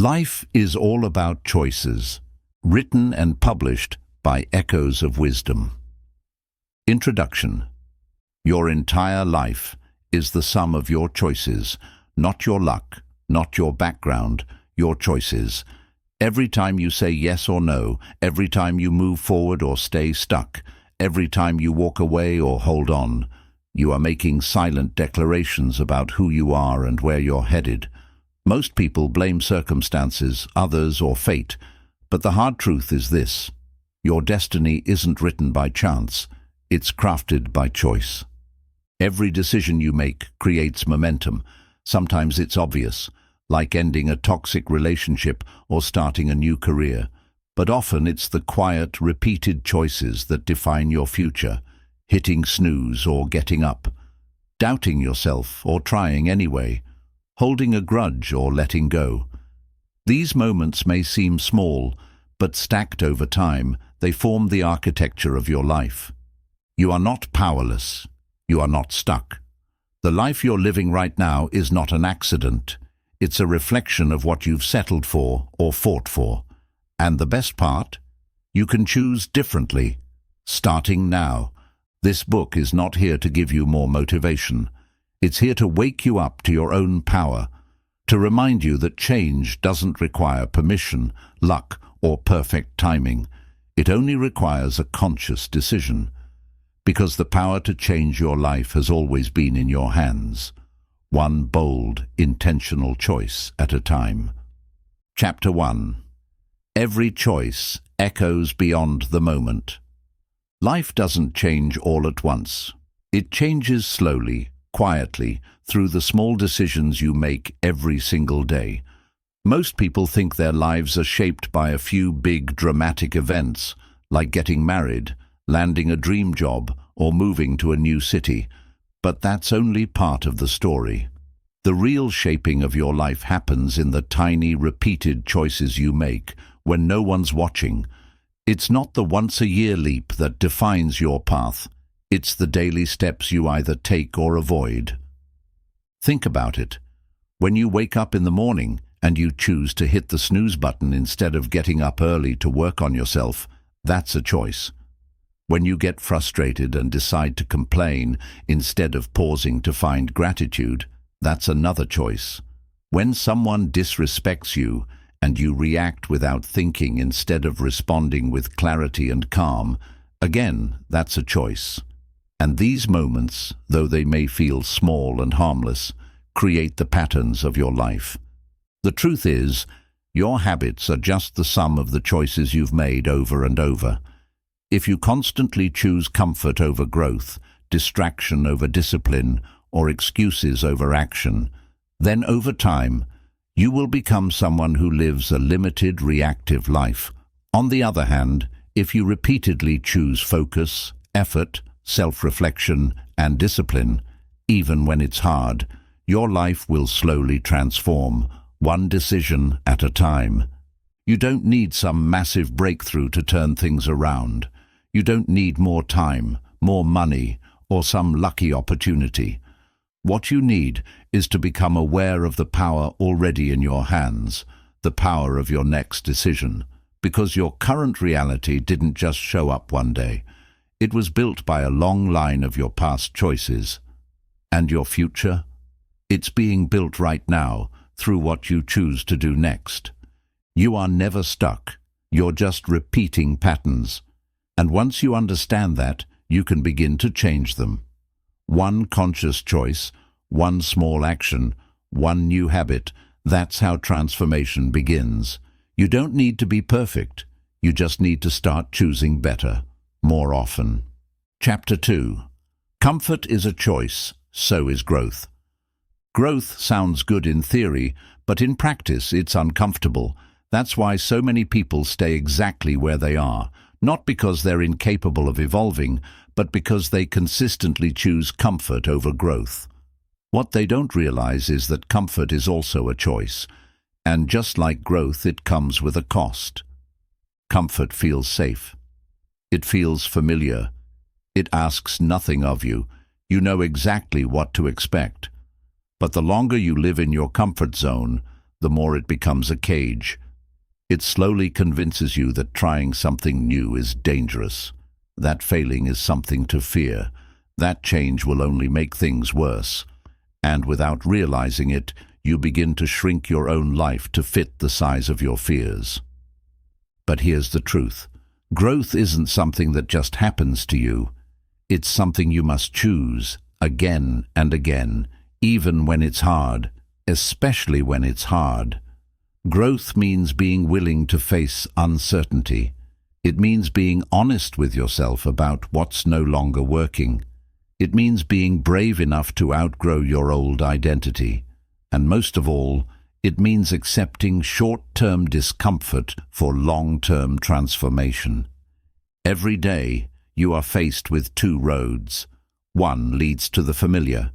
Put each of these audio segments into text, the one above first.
Life is all about choices, written and published by Echoes of Wisdom. Introduction. Your entire life is the sum of your choices, not your luck, not your background, your choices. Every time you say yes or no, every time you move forward or stay stuck, every time you walk away or hold on, you are making silent declarations about who you are and where you're headed. Most people blame circumstances, others, or fate, but the hard truth is this: your destiny isn't written by chance, it's crafted by choice. Every decision you make creates momentum. Sometimes it's obvious, like ending a toxic relationship or starting a new career, but often it's the quiet, repeated choices that define your future: hitting snooze or getting up, doubting yourself or trying anyway, holding a grudge or letting go. These moments may seem small, but stacked over time, they form the architecture of your life. You are not powerless. You are not stuck. The life you're living right now is not an accident. It's a reflection of what you've settled for or fought for. And the best part? You can choose differently, starting now. This book is not here to give you more motivation. It's here to wake you up to your own power, to remind you that change doesn't require permission, luck, or perfect timing. It only requires a conscious decision, because the power to change your life has always been in your hands, one bold, intentional choice at a time. Chapter 1. Every choice echoes beyond the moment. Life doesn't change all at once. It changes slowly, quietly, through the small decisions you make every single day. Most people think their lives are shaped by a few big, dramatic events, like getting married, landing a dream job, or moving to a new city. But that's only part of the story. The real shaping of your life happens in the tiny, repeated choices you make when no one's watching. It's not the once-a-year leap that defines your path. It's the daily steps you either take or avoid. Think about it. When you wake up in the morning and you choose to hit the snooze button instead of getting up early to work on yourself, that's a choice. When you get frustrated and decide to complain instead of pausing to find gratitude, that's another choice. When someone disrespects you and you react without thinking instead of responding with clarity and calm, again, that's a choice. And these moments, though they may feel small and harmless, create the patterns of your life. The truth is, your habits are just the sum of the choices you've made over and over. If you constantly choose comfort over growth, distraction over discipline, or excuses over action, then over time, you will become someone who lives a limited, reactive life. On the other hand, if you repeatedly choose focus, effort, self-reflection, and discipline, even when it's hard, your life will slowly transform, one decision at a time. You don't need some massive breakthrough to turn things around. You don't need more time, more money, or some lucky opportunity. What you need is to become aware of the power already in your hands, the power of your next decision, because your current reality didn't just show up one day. It was built by a long line of your past choices. And your future? It's being built right now through what you choose to do next. You are never stuck. You're just repeating patterns. And once you understand that, you can begin to change them. One conscious choice, one small action, one new habit, that's how transformation begins. You don't need to be perfect. You just need to start choosing better, more often. Chapter 2. Comfort is a choice, so is growth. Growth sounds good in theory, but in practice it's uncomfortable. That's why so many people stay exactly where they are, not because they're incapable of evolving, but because they consistently choose comfort over growth. What they don't realize is that comfort is also a choice, and just like growth, it comes with a cost. Comfort feels safe. It feels familiar. It asks nothing of you. You know exactly what to expect. But the longer you live in your comfort zone, the more it becomes a cage. It slowly convinces you that trying something new is dangerous, that failing is something to fear, that change will only make things worse. And without realizing it, you begin to shrink your own life to fit the size of your fears. But here's the truth. Growth isn't something that just happens to you. It's something you must choose again and again, even when it's hard, especially when it's hard. Growth means being willing to face uncertainty. It means being honest with yourself about what's no longer working. It means being brave enough to outgrow your old identity. And most of all, it means accepting short-term discomfort for long-term transformation. Every day, you are faced with two roads. One leads to the familiar,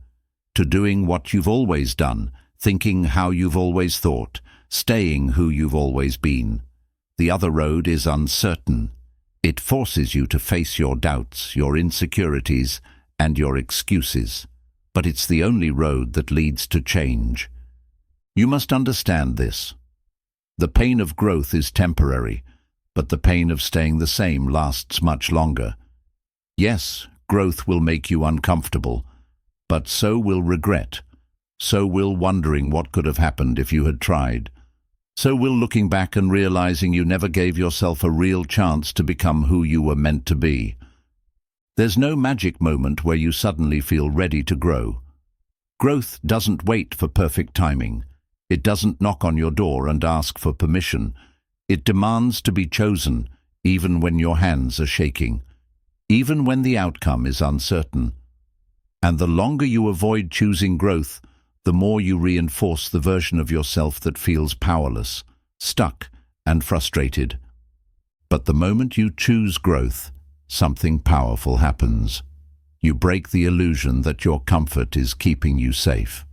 to doing what you've always done, thinking how you've always thought, staying who you've always been. The other road is uncertain. It forces you to face your doubts, your insecurities, and your excuses. But it's the only road that leads to change. You must understand this. The pain of growth is temporary, but the pain of staying the same lasts much longer. Yes, growth will make you uncomfortable, but so will regret. So will wondering what could have happened if you had tried. So will looking back and realizing you never gave yourself a real chance to become who you were meant to be. There's no magic moment where you suddenly feel ready to grow. Growth doesn't wait for perfect timing. It doesn't knock on your door and ask for permission. It demands to be chosen, even when your hands are shaking, even when the outcome is uncertain. And the longer you avoid choosing growth, the more you reinforce the version of yourself that feels powerless, stuck, and frustrated. But the moment you choose growth, something powerful happens. You break the illusion that your comfort is keeping you safe.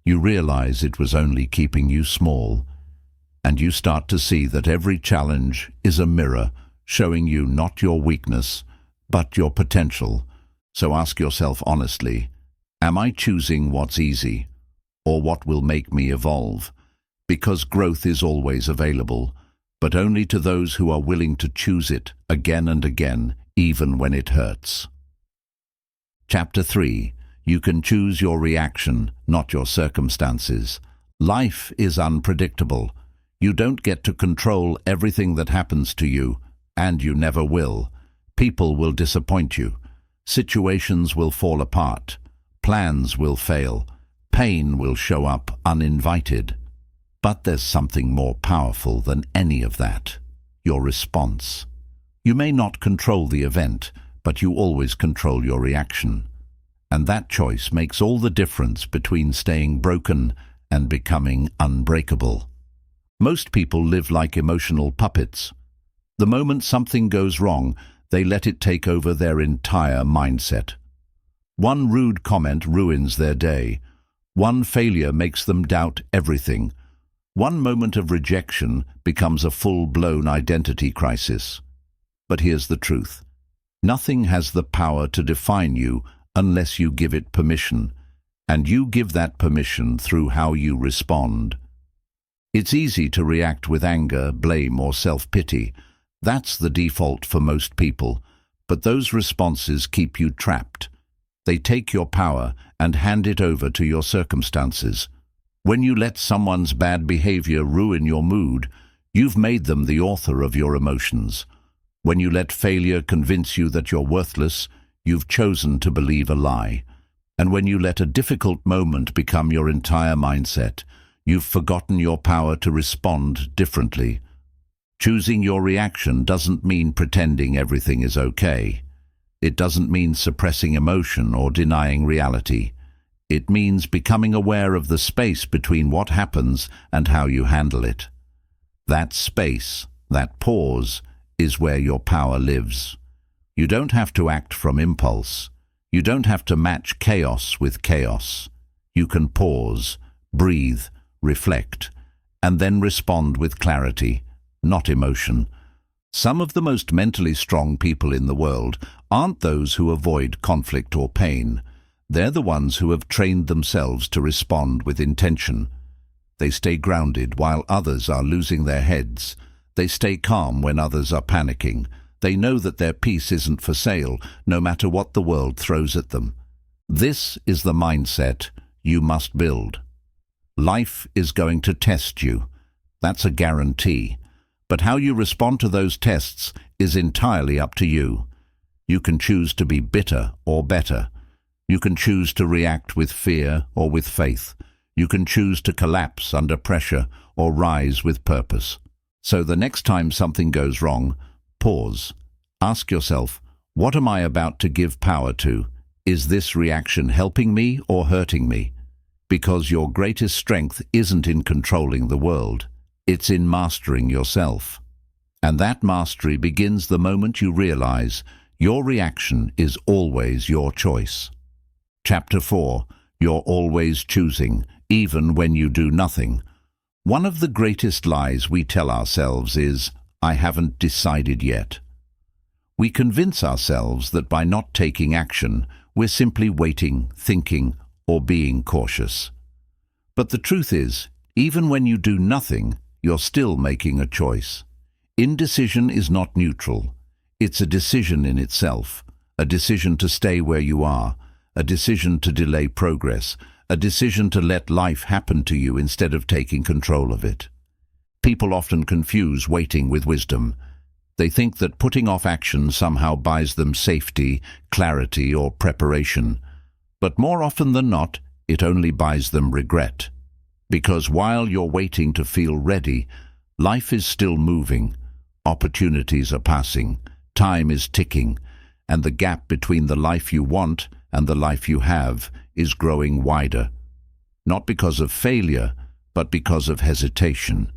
You realize it was only keeping you small, and you start to see that every challenge is a mirror showing you not your weakness, but your potential. So ask yourself honestly, am I choosing what's easy, or what will make me evolve? Because growth is always available, but only to those who are willing to choose it again and again, even when it hurts. Chapter 3. You can choose your reaction, not your circumstances. Life is unpredictable. You don't get to control everything that happens to you, and you never will. People will disappoint you. Situations will fall apart. Plans will fail. Pain will show up uninvited. But there's something more powerful than any of that: your response. You may not control the event, but you always control your reaction. And that choice makes all the difference between staying broken and becoming unbreakable. Most people live like emotional puppets. The moment something goes wrong, they let it take over their entire mindset. One rude comment ruins their day. One failure makes them doubt everything. One moment of rejection becomes a full-blown identity crisis. But here's the truth. Nothing has the power to define you unless you give it permission, and you give that permission through how you respond. It's easy to react with anger, blame, or self-pity. That's the default for most people, but those responses keep you trapped. They take your power and hand it over to your circumstances. When you let someone's bad behavior ruin your mood, you've made them the author of your emotions. When you let failure convince you that you're worthless, you've chosen to believe a lie. And when you let a difficult moment become your entire mindset, you've forgotten your power to respond differently. Choosing your reaction doesn't mean pretending everything is okay. It doesn't mean suppressing emotion or denying reality. It means becoming aware of the space between what happens and how you handle it. That space, that pause, is where your power lives. You don't have to act from impulse. You don't have to match chaos with chaos. You can pause, breathe, reflect, and then respond with clarity, not emotion. Some of the most mentally strong people in the world aren't those who avoid conflict or pain. They're the ones who have trained themselves to respond with intention. They stay grounded while others are losing their heads. They stay calm when others are panicking. They know that their peace isn't for sale, no matter what the world throws at them. This is the mindset you must build. Life is going to test you. That's a guarantee. But how you respond to those tests is entirely up to you. You can choose to be bitter or better. You can choose to react with fear or with faith. You can choose to collapse under pressure or rise with purpose. So the next time something goes wrong, pause. Ask yourself, what am I about to give power to? Is this reaction helping me or hurting me? Because your greatest strength isn't in controlling the world. It's in mastering yourself. And that mastery begins the moment you realize your reaction is always your choice. Chapter 4. You're always choosing, even when you do nothing. One of the greatest lies we tell ourselves is, I haven't decided yet. We convince ourselves that by not taking action, we're simply waiting, thinking, or being cautious. But the truth is, even when you do nothing, you're still making a choice. Indecision is not neutral. It's a decision in itself, a decision to stay where you are, a decision to delay progress, a decision to let life happen to you instead of taking control of it. People often confuse waiting with wisdom. They think that putting off action somehow buys them safety, clarity, or preparation. But more often than not, it only buys them regret. Because while you're waiting to feel ready, life is still moving, opportunities are passing, time is ticking, and the gap between the life you want and the life you have is growing wider. Not because of failure, but because of hesitation.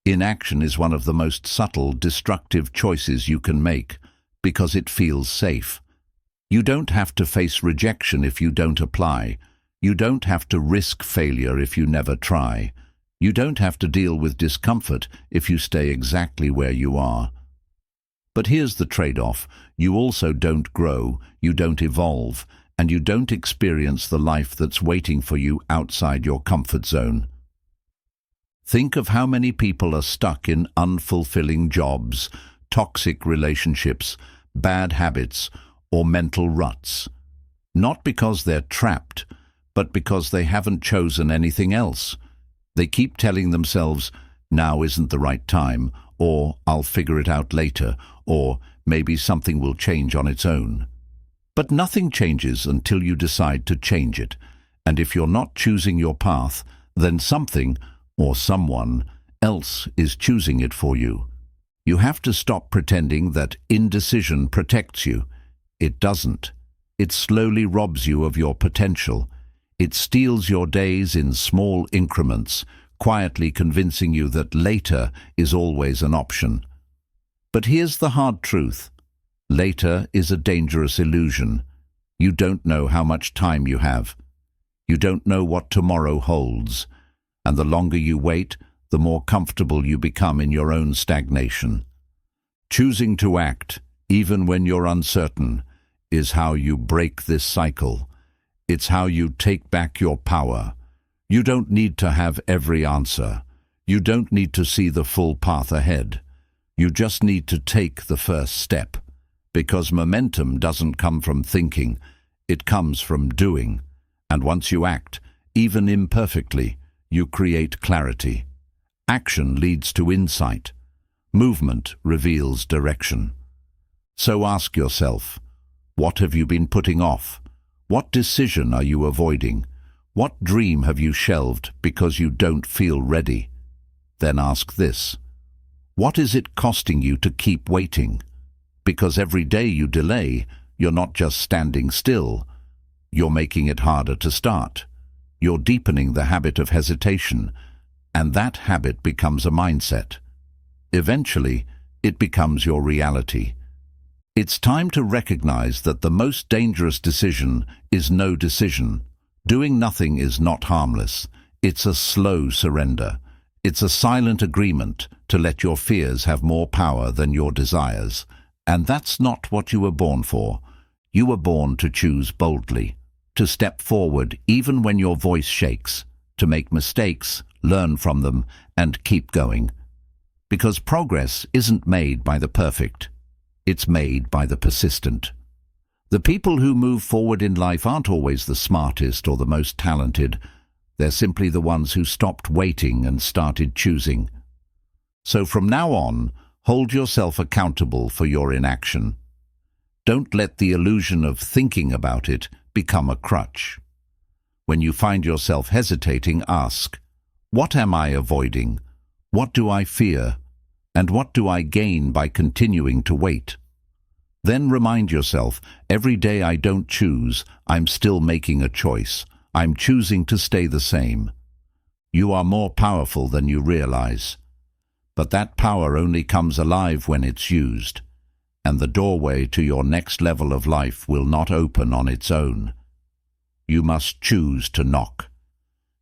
Inaction is one of the most subtle, destructive choices you can make, because it feels safe. You don't have to face rejection if you don't apply. You don't have to risk failure if you never try. You don't have to deal with discomfort if you stay exactly where you are. But here's the trade-off. You also don't grow, you don't evolve, and you don't experience the life that's waiting for you outside your comfort zone. Think of how many people are stuck in unfulfilling jobs, toxic relationships, bad habits, or mental ruts. Not because they're trapped, but because they haven't chosen anything else. They keep telling themselves, now isn't the right time, or I'll figure it out later, or maybe something will change on its own. But nothing changes until you decide to change it. And if you're not choosing your path, then something, or someone, else is choosing it for you. You have to stop pretending that indecision protects you. It doesn't. It slowly robs you of your potential. It steals your days in small increments, quietly convincing you that later is always an option. But here's the hard truth. Later is a dangerous illusion. You don't know how much time you have. You don't know what tomorrow holds. And the longer you wait, the more comfortable you become in your own stagnation. Choosing to act, even when you're uncertain, is how you break this cycle. It's how you take back your power. You don't need to have every answer. You don't need to see the full path ahead. You just need to take the first step. Because momentum doesn't come from thinking, it comes from doing. And once you act, even imperfectly, you create clarity. Action leads to insight. Movement reveals direction. So ask yourself, what have you been putting off? What decision are you avoiding? What dream have you shelved because you don't feel ready? Then ask this, what is it costing you to keep waiting? Because every day you delay, you're not just standing still. You're making it harder to start. You're deepening the habit of hesitation, and that habit becomes a mindset. Eventually, it becomes your reality. It's time to recognize that the most dangerous decision is no decision. Doing nothing is not harmless. It's a slow surrender. It's a silent agreement to let your fears have more power than your desires. And that's not what you were born for. You were born to choose boldly, to step forward even when your voice shakes, to make mistakes, learn from them, and keep going. Because progress isn't made by the perfect. It's made by the persistent. The people who move forward in life aren't always the smartest or the most talented. They're simply the ones who stopped waiting and started choosing. So from now on, hold yourself accountable for your inaction. Don't let the illusion of thinking about it become a crutch. When you find yourself hesitating, ask, what am I avoiding? What do I fear? And what do I gain by continuing to wait? Then remind yourself, every day I don't choose, I'm still making a choice. I'm choosing to stay the same. You are more powerful than you realize. But that power only comes alive when it's used. And the doorway to your next level of life will not open on its own. You must choose to knock.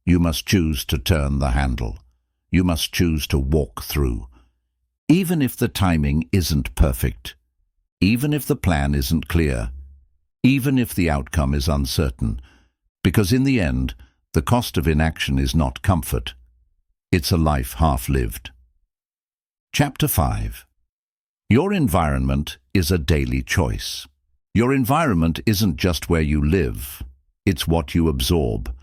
You must choose to turn the handle. You must choose to walk through. Even if the timing isn't perfect. Even if the plan isn't clear, even if the outcome is uncertain, because in the end, the cost of inaction is not comfort. It's a life half-lived. Chapter 5. Your environment is a daily choice. Your environment isn't just where you live. It's what you absorb.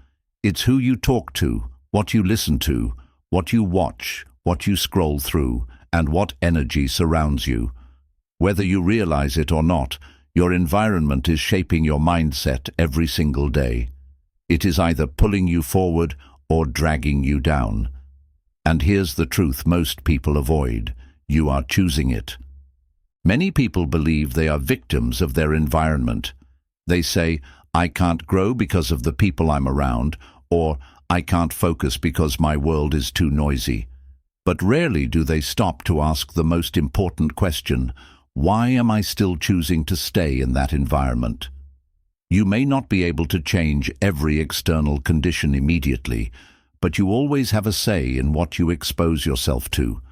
It's who you talk to, what you listen to, what you watch, what you scroll through, and what energy surrounds you. Whether you realize it or not, your environment is shaping your mindset every single day. It is either pulling you forward or dragging you down. And here's the truth most people avoid. You are choosing it. Many people believe they are victims of their environment. They say, I can't grow because of the people I'm around, or I can't focus because my world is too noisy. But rarely do they stop to ask the most important question: why am I still choosing to stay in that environment? You may not be able to change every external condition immediately, but you always have a say in what you expose yourself to.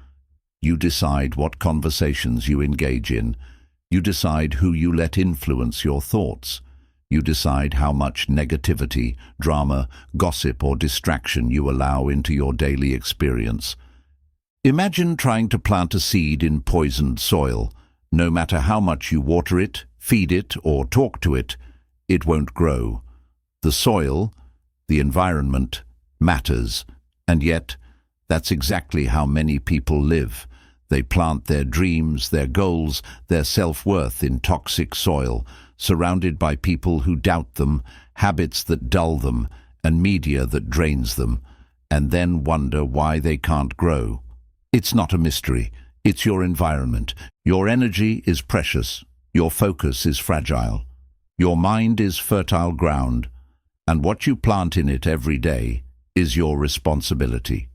You decide what conversations you engage in. You decide who you let influence your thoughts. You decide how much negativity, drama, gossip, or distraction you allow into your daily experience. Imagine trying to plant a seed in poisoned soil. No matter how much you water it, feed it, or talk to it, it won't grow. The soil, the environment, matters, and yet that's exactly how many people live. They plant their dreams, their goals, their self-worth in toxic soil, surrounded by people who doubt them, habits that dull them, and media that drains them, and then wonder why they can't grow. It's not a mystery. It's your environment. Your energy is precious. Your focus is fragile. Your mind is fertile ground, and what you plant in it every day is your responsibility.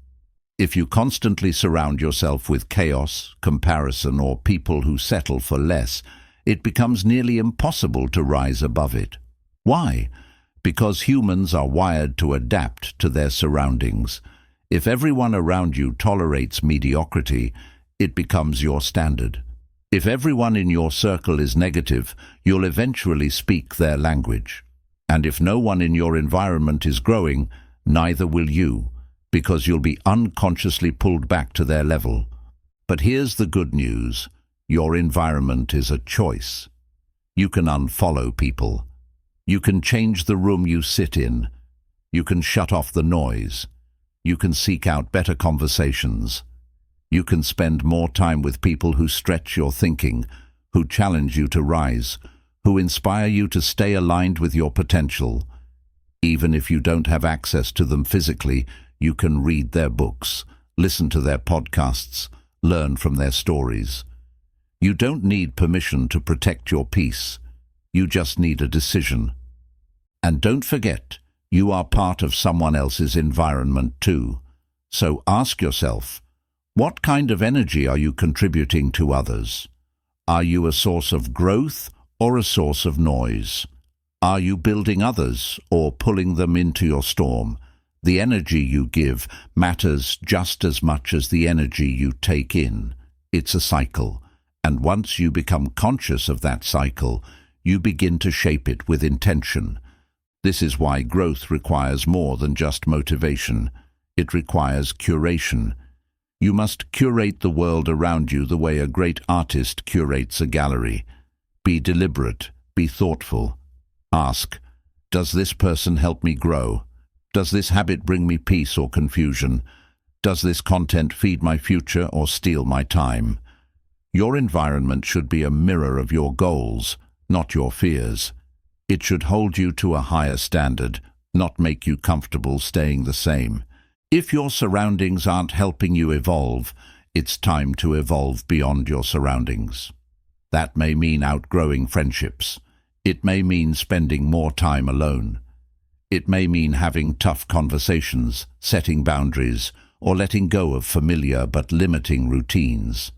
If you constantly surround yourself with chaos, comparison, or people who settle for less, it becomes nearly impossible to rise above it. Why? Because humans are wired to adapt to their surroundings. If everyone around you tolerates mediocrity, it becomes your standard. If everyone in your circle is negative, you'll eventually speak their language. And if no one in your environment is growing, neither will you, because you'll be unconsciously pulled back to their level. But here's the good news. Your environment is a choice. You can unfollow people. You can change the room you sit in. You can shut off the noise. You can seek out better conversations. You can spend more time with people who stretch your thinking, who challenge you to rise, who inspire you to stay aligned with your potential. Even if you don't have access to them physically, you can read their books, listen to their podcasts, learn from their stories. You don't need permission to protect your peace. You just need a decision. And don't forget, you are part of someone else's environment too. So ask yourself, what kind of energy are you contributing to others? Are you a source of growth or a source of noise? Are you building others or pulling them into your storm? The energy you give matters just as much as the energy you take in. It's a cycle, and once you become conscious of that cycle, you begin to shape it with intention. This is why growth requires more than just motivation. It requires curation. You must curate the world around you the way a great artist curates a gallery. Be deliberate, be thoughtful. Ask, does this person help me grow? Does this habit bring me peace or confusion? Does this content feed my future or steal my time? Your environment should be a mirror of your goals, not your fears. It should hold you to a higher standard, not make you comfortable staying the same. If your surroundings aren't helping you evolve, it's time to evolve beyond your surroundings. That may mean outgrowing friendships. It may mean spending more time alone. It may mean having tough conversations, setting boundaries, or letting go of familiar but limiting routines.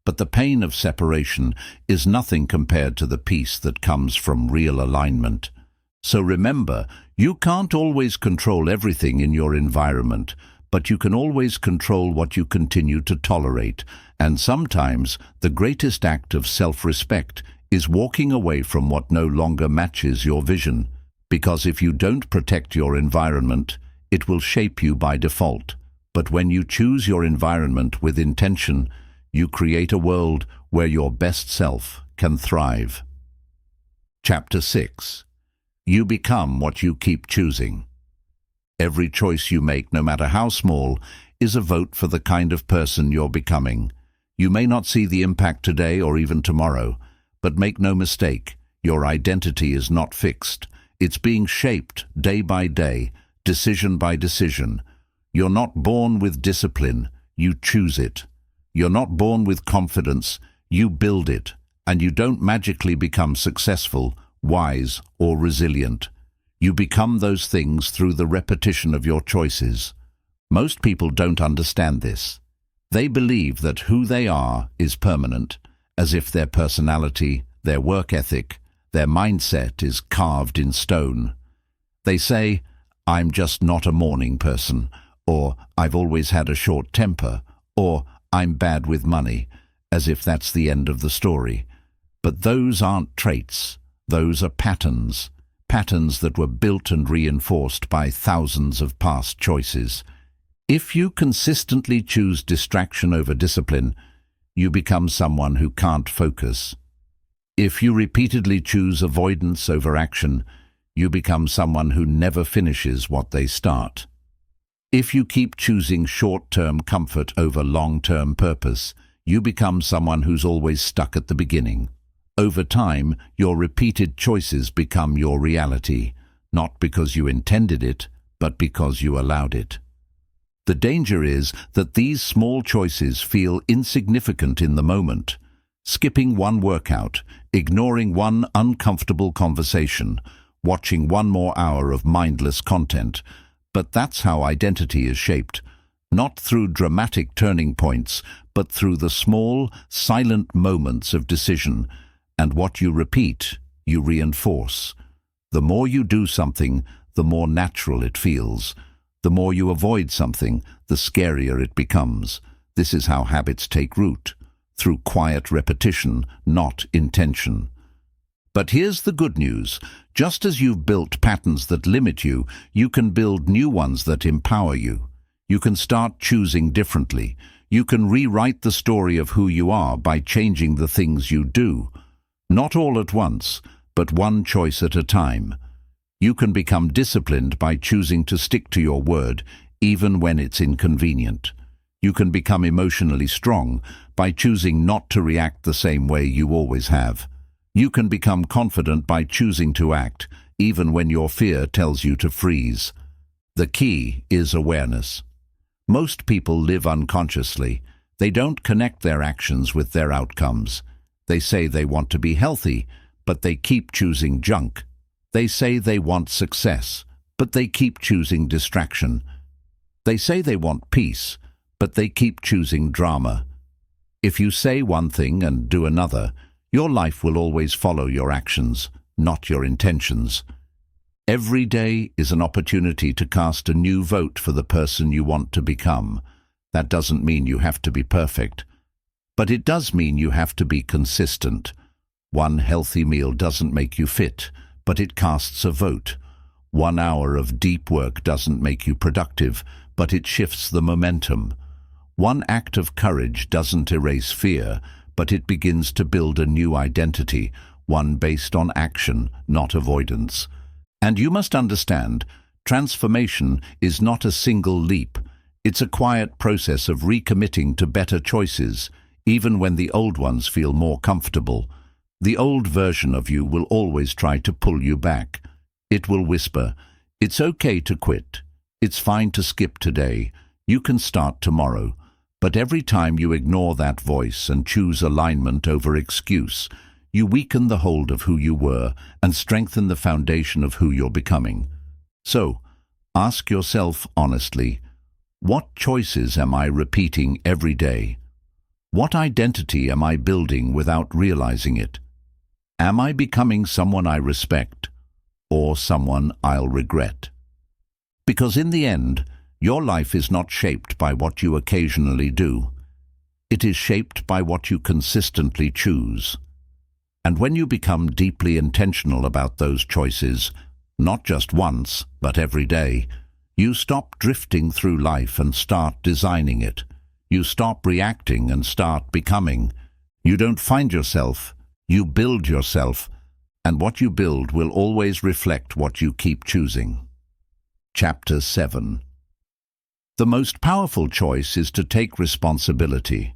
But the pain of separation is nothing compared to the peace that comes from real alignment. So remember, you can't always control everything in your environment, but you can always control what you continue to tolerate. And sometimes the greatest act of self-respect is walking away from what no longer matches your vision. Because if you don't protect your environment, it will shape you by default. But when you choose your environment with intention, you create a world where your best self can thrive. Chapter 6. You become what you keep choosing. Every choice you make, no matter how small, is a vote for the kind of person you're becoming. You may not see the impact today or even tomorrow, but make no mistake, your identity is not fixed. It's being shaped day by day, decision by decision. You're not born with discipline, you choose it. You're not born with confidence, you build it. And you don't magically become successful, wise, or resilient. You become those things through the repetition of your choices. Most people don't understand this. They believe that who they are is permanent, as if their personality, their work ethic, their mindset is carved in stone. They say, I'm just not a morning person, or I've always had a short temper, or I'm bad with money, as if that's the end of the story. But those aren't traits, those are patterns. Patterns that were built and reinforced by thousands of past choices. If you consistently choose distraction over discipline, you become someone who can't focus. If you repeatedly choose avoidance over action, you become someone who never finishes what they start. If you keep choosing short-term comfort over long-term purpose, you become someone who's always stuck at the beginning. Over time, your repeated choices become your reality, not because you intended it, but because you allowed it. The danger is that these small choices feel insignificant in the moment. Skipping one workout, ignoring one uncomfortable conversation, watching one more hour of mindless content. But that's how identity is shaped, not through dramatic turning points, but through the small, silent moments of decision. And what you repeat, you reinforce. The more you do something, the more natural it feels. The more you avoid something, the scarier it becomes. This is how habits take root, through quiet repetition, not intention. But here's the good news. Just as you've built patterns that limit you, you can build new ones that empower you. You can start choosing differently. You can rewrite the story of who you are by changing the things you do. Not all at once, but one choice at a time. You can become disciplined by choosing to stick to your word, even when it's inconvenient. You can become emotionally strong by choosing not to react the same way you always have. You can become confident by choosing to act, even when your fear tells you to freeze. The key is awareness. Most people live unconsciously. They don't connect their actions with their outcomes. They say they want to be healthy, but they keep choosing junk. They say they want success, but they keep choosing distraction. They say they want peace, but they keep choosing drama. If you say one thing and do another, your life will always follow your actions, not your intentions. Every day is an opportunity to cast a new vote for the person you want to become. That doesn't mean you have to be perfect. But it does mean you have to be consistent. One healthy meal doesn't make you fit, but it casts a vote. 1 hour of deep work doesn't make you productive, but it shifts the momentum. One act of courage doesn't erase fear, but it begins to build a new identity, one based on action, not avoidance. And you must understand, transformation is not a single leap. It's a quiet process of recommitting to better choices, even when the old ones feel more comfortable. The old version of you will always try to pull you back. It will whisper, "It's okay to quit. It's fine to skip today. You can start tomorrow." But every time you ignore that voice and choose alignment over excuse, you weaken the hold of who you were and strengthen the foundation of who you're becoming. So, ask yourself honestly, what choices am I repeating every day? What identity am I building without realizing it? Am I becoming someone I respect or someone I'll regret? Because in the end, your life is not shaped by what you occasionally do. It is shaped by what you consistently choose. And when you become deeply intentional about those choices, not just once, but every day, you stop drifting through life and start designing it. You stop reacting and start becoming. You don't find yourself, you build yourself, and what you build will always reflect what you keep choosing. Chapter 7. The most powerful choice is to take responsibility.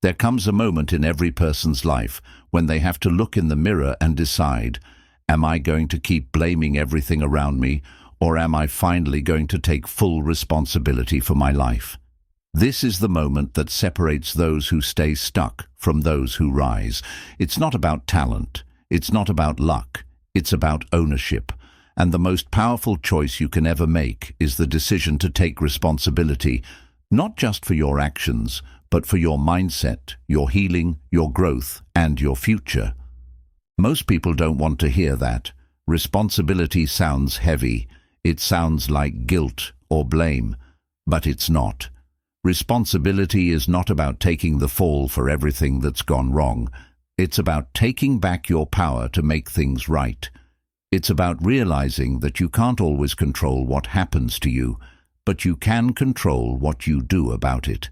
There comes a moment in every person's life when they have to look in the mirror and decide, am I going to keep blaming everything around me, or am I finally going to take full responsibility for my life? This is the moment that separates those who stay stuck from those who rise. It's not about talent. It's not about luck. It's about ownership. And the most powerful choice you can ever make is the decision to take responsibility, not just for your actions, but for your mindset, your healing, your growth, and your future. Most people don't want to hear that. Responsibility sounds heavy. It sounds like guilt or blame, but it's not. Responsibility is not about taking the fall for everything that's gone wrong. It's about taking back your power to make things right. It's about realizing that you can't always control what happens to you, but you can control what you do about it.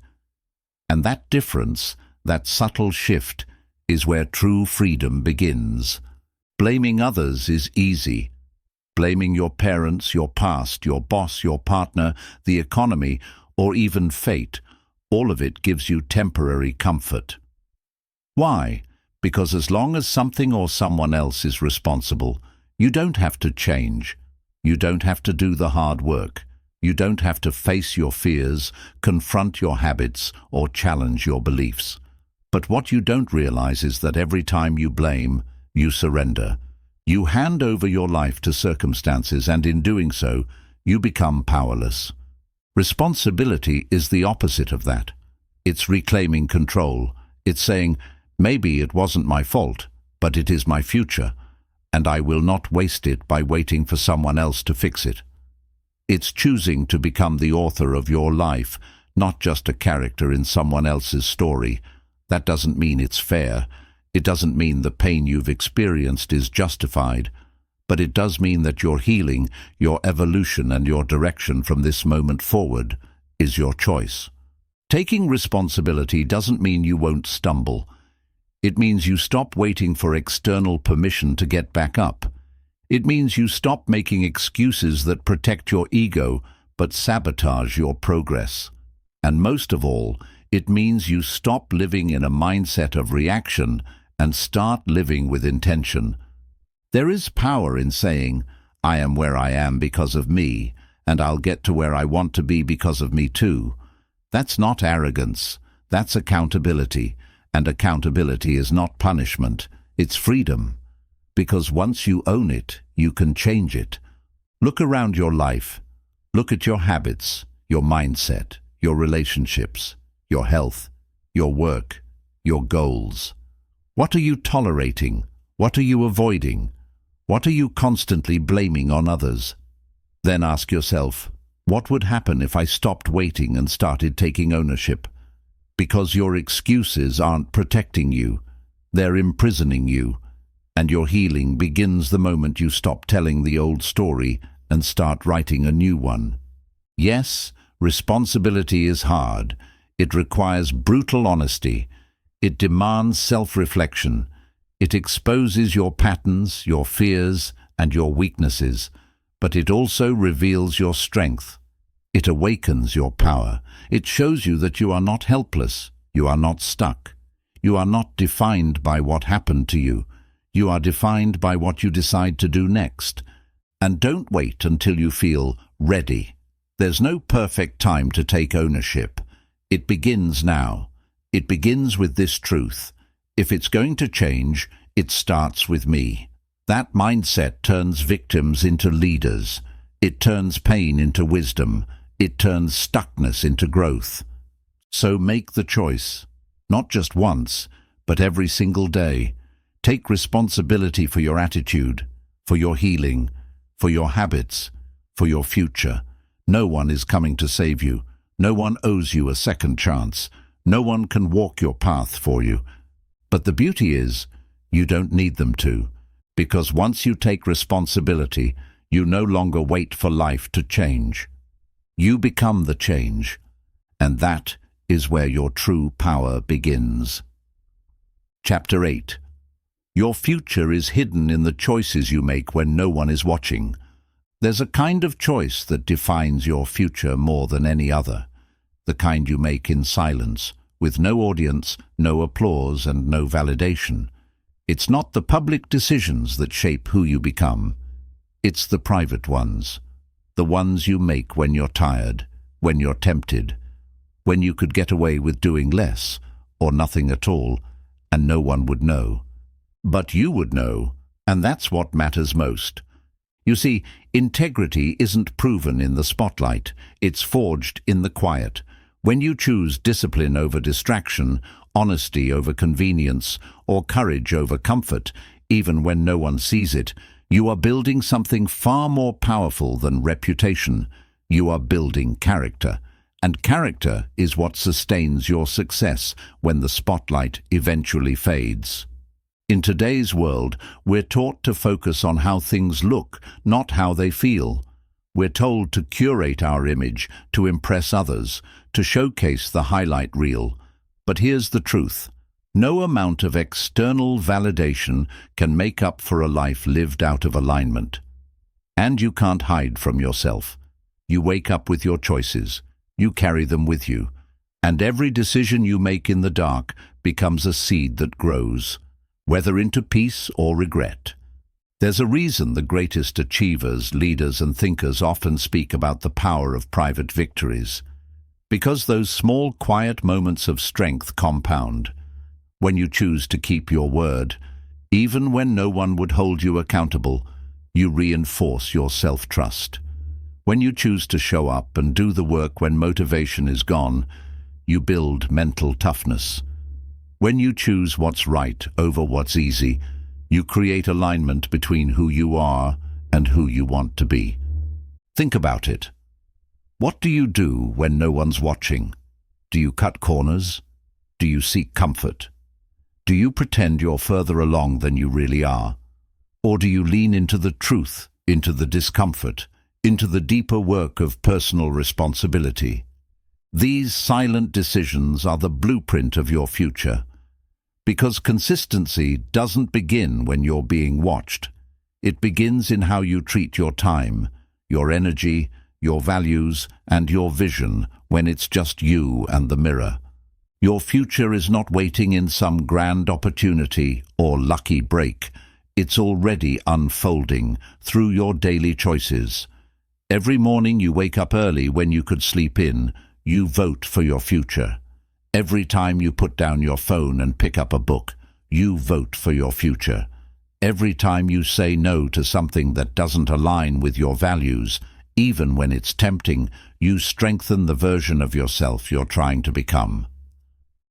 And that difference, that subtle shift, is where true freedom begins. Blaming others is easy. Blaming your parents, your past, your boss, your partner, the economy, or even fate, all of it gives you temporary comfort. Why? Because as long as something or someone else is responsible, you don't have to change. You don't have to do the hard work. You don't have to face your fears, confront your habits, or challenge your beliefs. But what you don't realize is that every time you blame, you surrender. You hand over your life to circumstances, and in doing so, you become powerless. Responsibility is the opposite of that. It's reclaiming control. It's saying, maybe it wasn't my fault, but it is my future, and I will not waste it by waiting for someone else to fix it. It's choosing to become the author of your life, not just a character in someone else's story. That doesn't mean it's fair. It doesn't mean the pain you've experienced is justified. But it does mean that your healing, your evolution, and your direction from this moment forward is your choice. Taking responsibility doesn't mean you won't stumble. It means you stop waiting for external permission to get back up. It means you stop making excuses that protect your ego but sabotage your progress. And most of all, it means you stop living in a mindset of reaction and start living with intention. There is power in saying, I am where I am because of me, and I'll get to where I want to be because of me too. That's not arrogance, that's accountability. And accountability is not punishment, it's freedom. Because once you own it, you can change it. Look around your life. Look at your habits, your mindset, your relationships, your health, your work, your goals. What are you tolerating? What are you avoiding? What are you constantly blaming on others? Then ask yourself, what would happen if I stopped waiting and started taking ownership? Because your excuses aren't protecting you, they're imprisoning you, and your healing begins the moment you stop telling the old story and start writing a new one. Yes, Responsibility is hard. It requires brutal honesty. It demands self-reflection. It exposes your patterns, your fears, and your weaknesses, but it also reveals your strength. It awakens your power. It shows you that you are not helpless. You are not stuck. You are not defined by what happened to you. You are defined by what you decide to do next. And don't wait until you feel ready. There's no perfect time to take ownership. It begins now. It begins with this truth. If it's going to change, it starts with me. That mindset turns victims into leaders. It turns pain into wisdom. It turns stuckness into growth. So make the choice. Not just once, but every single day. Take responsibility for your attitude, for your healing, for your habits, for your future. No one is coming to save you. No one owes you a second chance. No one can walk your path for you. But the beauty is, you don't need them to, because once you take responsibility, you no longer wait for life to change. You become the change, and that is where your true power begins. Chapter 8. Your future is hidden in the choices you make when no one is watching. There's a kind of choice that defines your future more than any other, the kind you make in silence, with no audience, no applause, and no validation. It's not the public decisions that shape who you become. It's the private ones, the ones you make when you're tired, when you're tempted, when you could get away with doing less or nothing at all, and no one would know. But you would know, and that's what matters most. You see, integrity isn't proven in the spotlight, it's forged in the quiet. When you choose discipline over distraction, honesty over convenience, or courage over comfort, even when no one sees it, you are building something far more powerful than reputation. You are building character. And character is what sustains your success when the spotlight eventually fades. In today's world, we're taught to focus on how things look, not how they feel. We're told to curate our image, to impress others, to showcase the highlight reel. But here's the truth. No amount of external validation can make up for a life lived out of alignment. And you can't hide from yourself. You wake up with your choices. You carry them with you. And every decision you make in the dark becomes a seed that grows, whether into peace or regret. There's a reason the greatest achievers, leaders, and thinkers often speak about the power of private victories. Because those small, quiet moments of strength compound. When you choose to keep your word, even when no one would hold you accountable, you reinforce your self-trust. When you choose to show up and do the work when motivation is gone, you build mental toughness. When you choose what's right over what's easy, you create alignment between who you are and who you want to be. Think about it. What do you do when no one's watching? Do you cut corners? Do you seek comfort? Do you pretend you're further along than you really are? Or do you lean into the truth, into the discomfort, into the deeper work of personal responsibility? These silent decisions are the blueprint of your future. Because consistency doesn't begin when you're being watched. It begins in how you treat your time, your energy, your values, and your vision when it's just you and the mirror. Your future is not waiting in some grand opportunity or lucky break. It's already unfolding through your daily choices. Every morning you wake up early when you could sleep in, you vote for your future. Every time you put down your phone and pick up a book, you vote for your future. Every time you say no to something that doesn't align with your values, even when it's tempting, you strengthen the version of yourself you're trying to become.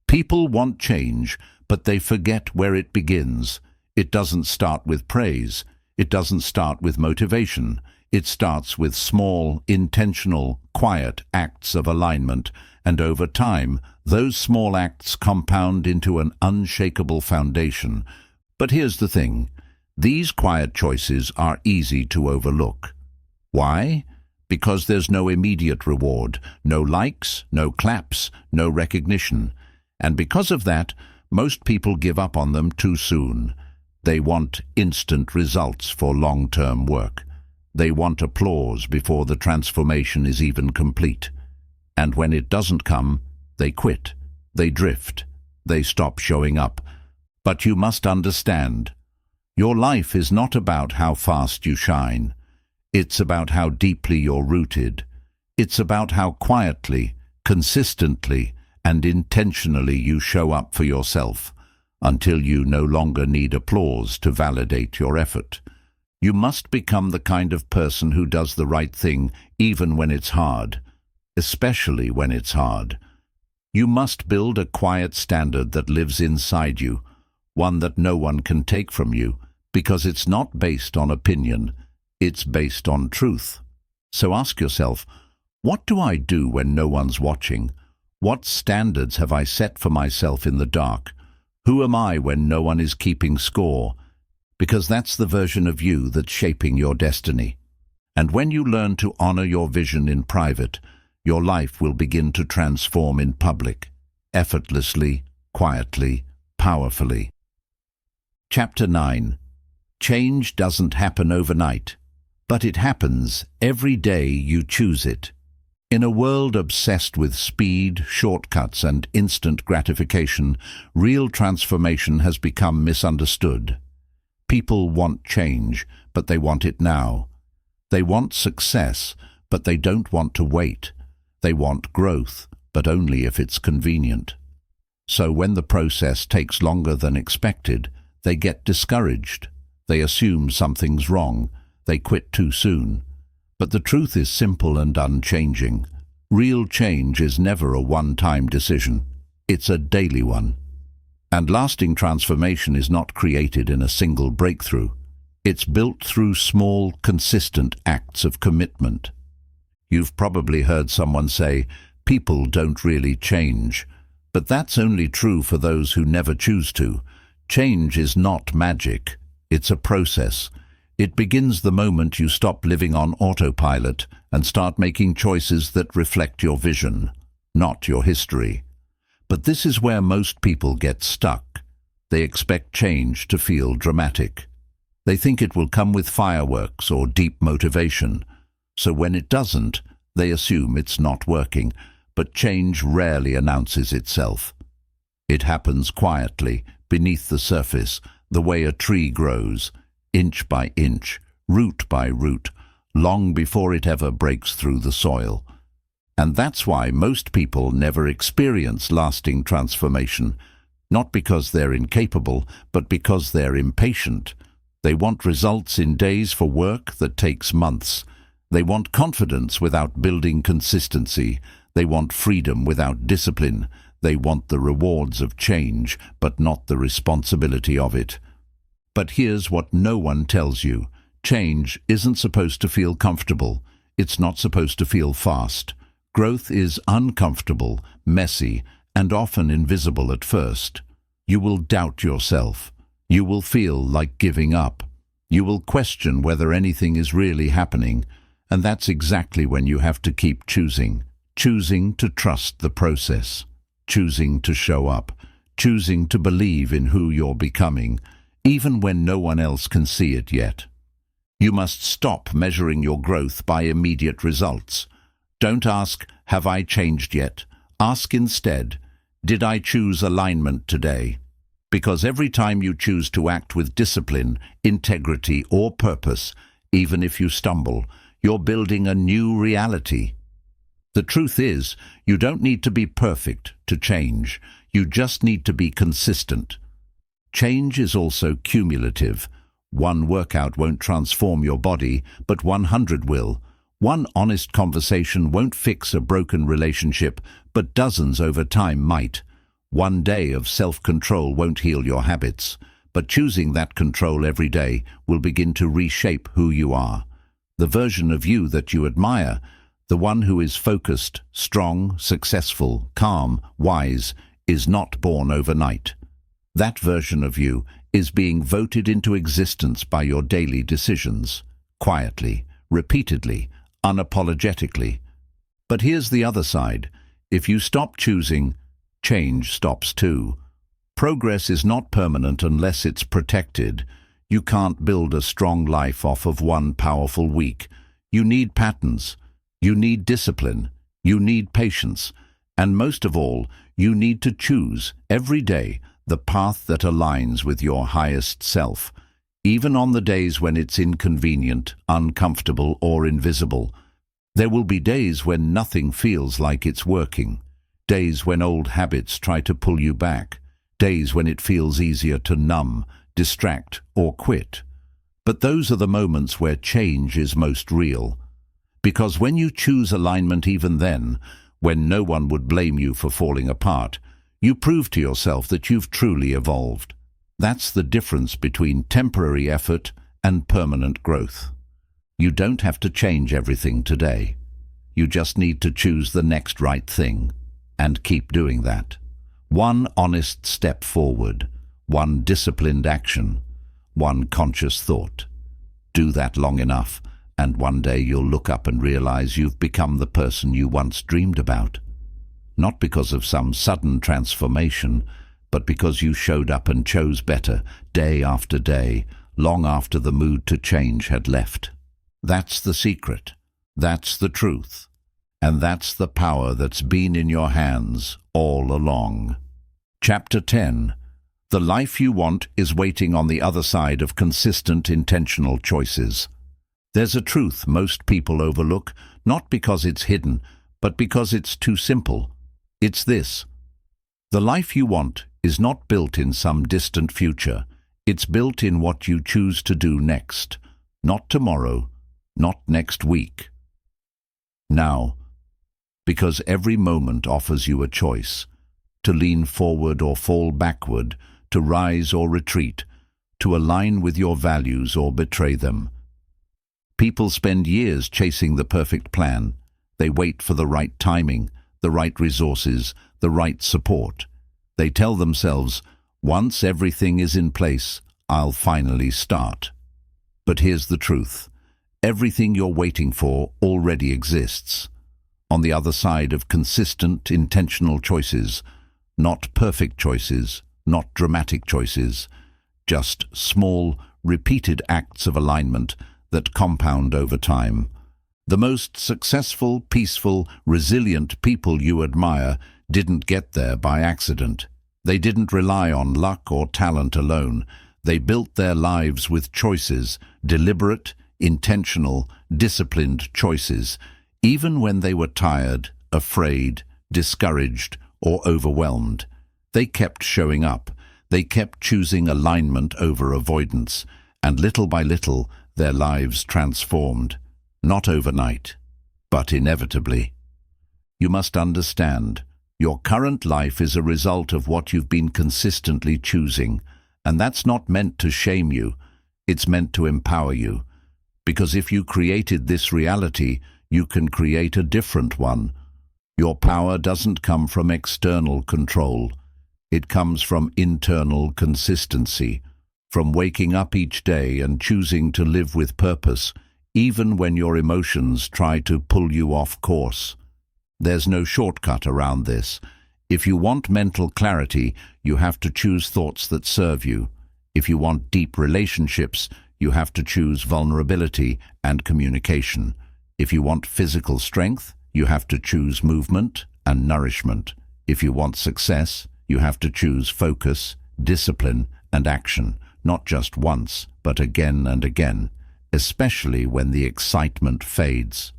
People want change, but they forget where it begins. It doesn't start with praise. It doesn't start with motivation. It starts with small, intentional, quiet acts of alignment, and over time, those small acts compound into an unshakable foundation. But here's the thing. These quiet choices are easy to overlook. Why? Because there's no immediate reward, no likes, no claps, no recognition. And because of that, most people give up on them too soon. They want instant results for long-term work. They want applause before the transformation is even complete. And when it doesn't come, they quit, they drift, they stop showing up. But you must understand, your life is not about how fast you shine. It's about how deeply you're rooted. It's about how quietly, consistently, and intentionally you show up for yourself, until you no longer need applause to validate your effort. You must become the kind of person who does the right thing even when it's hard, especially when it's hard. You must build a quiet standard that lives inside you, one that no one can take from you, because it's not based on opinion, it's based on truth. So ask yourself, what do I do when no one's watching? What standards have I set for myself in the dark? Who am I when no one is keeping score? Because that's the version of you that's shaping your destiny. And when you learn to honor your vision in private, your life will begin to transform in public, effortlessly, quietly, powerfully. Chapter 9. Change doesn't happen overnight, but it happens every day you choose it. In a world obsessed with speed, shortcuts, and instant gratification, real transformation has become misunderstood. People want change, but they want it now. They want success, but they don't want to wait. They want growth, but only if it's convenient. So when the process takes longer than expected, they get discouraged. They assume something's wrong. They quit too soon. But the truth is simple and unchanging. Real change is never a one-time decision. It's a daily one. And lasting transformation is not created in a single breakthrough. It's built through small, consistent acts of commitment. You've probably heard someone say, people don't really change. But that's only true for those who never choose to. Change is not magic. It's a process. It begins the moment you stop living on autopilot and start making choices that reflect your vision, not your history. But this is where most people get stuck. They expect change to feel dramatic. They think it will come with fireworks or deep motivation. So when it doesn't, they assume it's not working. But change rarely announces itself. It happens quietly, beneath the surface, the way a tree grows, inch by inch, root by root, long before it ever breaks through the soil. And that's why most people never experience lasting transformation, not because they're incapable, but because they're impatient. They want results in days for work that takes months. They want confidence without building consistency. They want freedom without discipline. They want the rewards of change, but not the responsibility of it. But here's what no one tells you. Change isn't supposed to feel comfortable. It's not supposed to feel fast. Growth is uncomfortable, messy, and often invisible at first. You will doubt yourself. You will feel like giving up. You will question whether anything is really happening. And that's exactly when you have to keep choosing. Choosing to trust the process. Choosing to show up. Choosing to believe in who you're becoming, even when no one else can see it yet. You must stop measuring your growth by immediate results. Don't ask, have I changed yet? Ask instead, did I choose alignment today? Because every time you choose to act with discipline, integrity, or purpose, even if you stumble, you're building a new reality. The truth is, you don't need to be perfect to change. You just need to be consistent. Change is also cumulative. One workout won't transform your body, but 100 will. One honest conversation won't fix a broken relationship, but dozens over time might. One day of self-control won't heal your habits, but choosing that control every day will begin to reshape who you are. The version of you that you admire, the one who is focused, strong, successful, calm, wise, is not born overnight. That version of you is being voted into existence by your daily decisions, quietly, repeatedly, unapologetically. But here's the other side. If you stop choosing, change stops too. Progress is not permanent unless it's protected. You can't build a strong life off of one powerful week. You need patterns. You need discipline. You need patience. And most of all, you need to choose every day the path that aligns with your highest self, even on the days when it's inconvenient, uncomfortable, or invisible. There will be days when nothing feels like it's working, days when old habits try to pull you back, days when it feels easier to numb, distract, or quit. But those are the moments where change is most real. Because when you choose alignment even then, when no one would blame you for falling apart, you prove to yourself that you've truly evolved. That's the difference between temporary effort and permanent growth. You don't have to change everything today. You just need to choose the next right thing and keep doing that. One honest step forward, one disciplined action, one conscious thought. Do that long enough, and one day you'll look up and realize you've become the person you once dreamed about. Not because of some sudden transformation, but because you showed up and chose better day after day, long after the mood to change had left. That's the secret. That's the truth. And that's the power that's been in your hands all along. Chapter 10. The life you want is waiting on the other side of consistent, intentional choices. There's a truth most people overlook, not because it's hidden, but because it's too simple. It's this. The life you want is not built in some distant future. It's built in what you choose to do next. Not tomorrow, not next week. Now. Because every moment offers you a choice. To lean forward or fall backward, to rise or retreat, to align with your values or betray them. People spend years chasing the perfect plan. They wait for the right timing, the right resources, the right support. They tell themselves, once everything is in place, I'll finally start. But here's the truth. Everything you're waiting for already exists. On the other side of consistent, intentional choices, not perfect choices, not dramatic choices, just small, repeated acts of alignment that compound over time. The most successful, peaceful, resilient people you admire didn't get there by accident. They didn't rely on luck or talent alone. They built their lives with choices, deliberate, intentional, disciplined choices, even when they were tired, afraid, discouraged, or overwhelmed. They kept showing up. They kept choosing alignment over avoidance, and little by little, their lives transformed. Not overnight, but inevitably. You must understand, your current life is a result of what you've been consistently choosing, and that's not meant to shame you, it's meant to empower you. Because if you created this reality, you can create a different one. Your power doesn't come from external control. It comes from internal consistency, from waking up each day and choosing to live with purpose, even when your emotions try to pull you off course. There's no shortcut around this. If you want mental clarity, you have to choose thoughts that serve you. If you want deep relationships, you have to choose vulnerability and communication. If you want physical strength, you have to choose movement and nourishment. If you want success, you have to choose focus, discipline, and action, not just once, but again and again, especially when the excitement fades.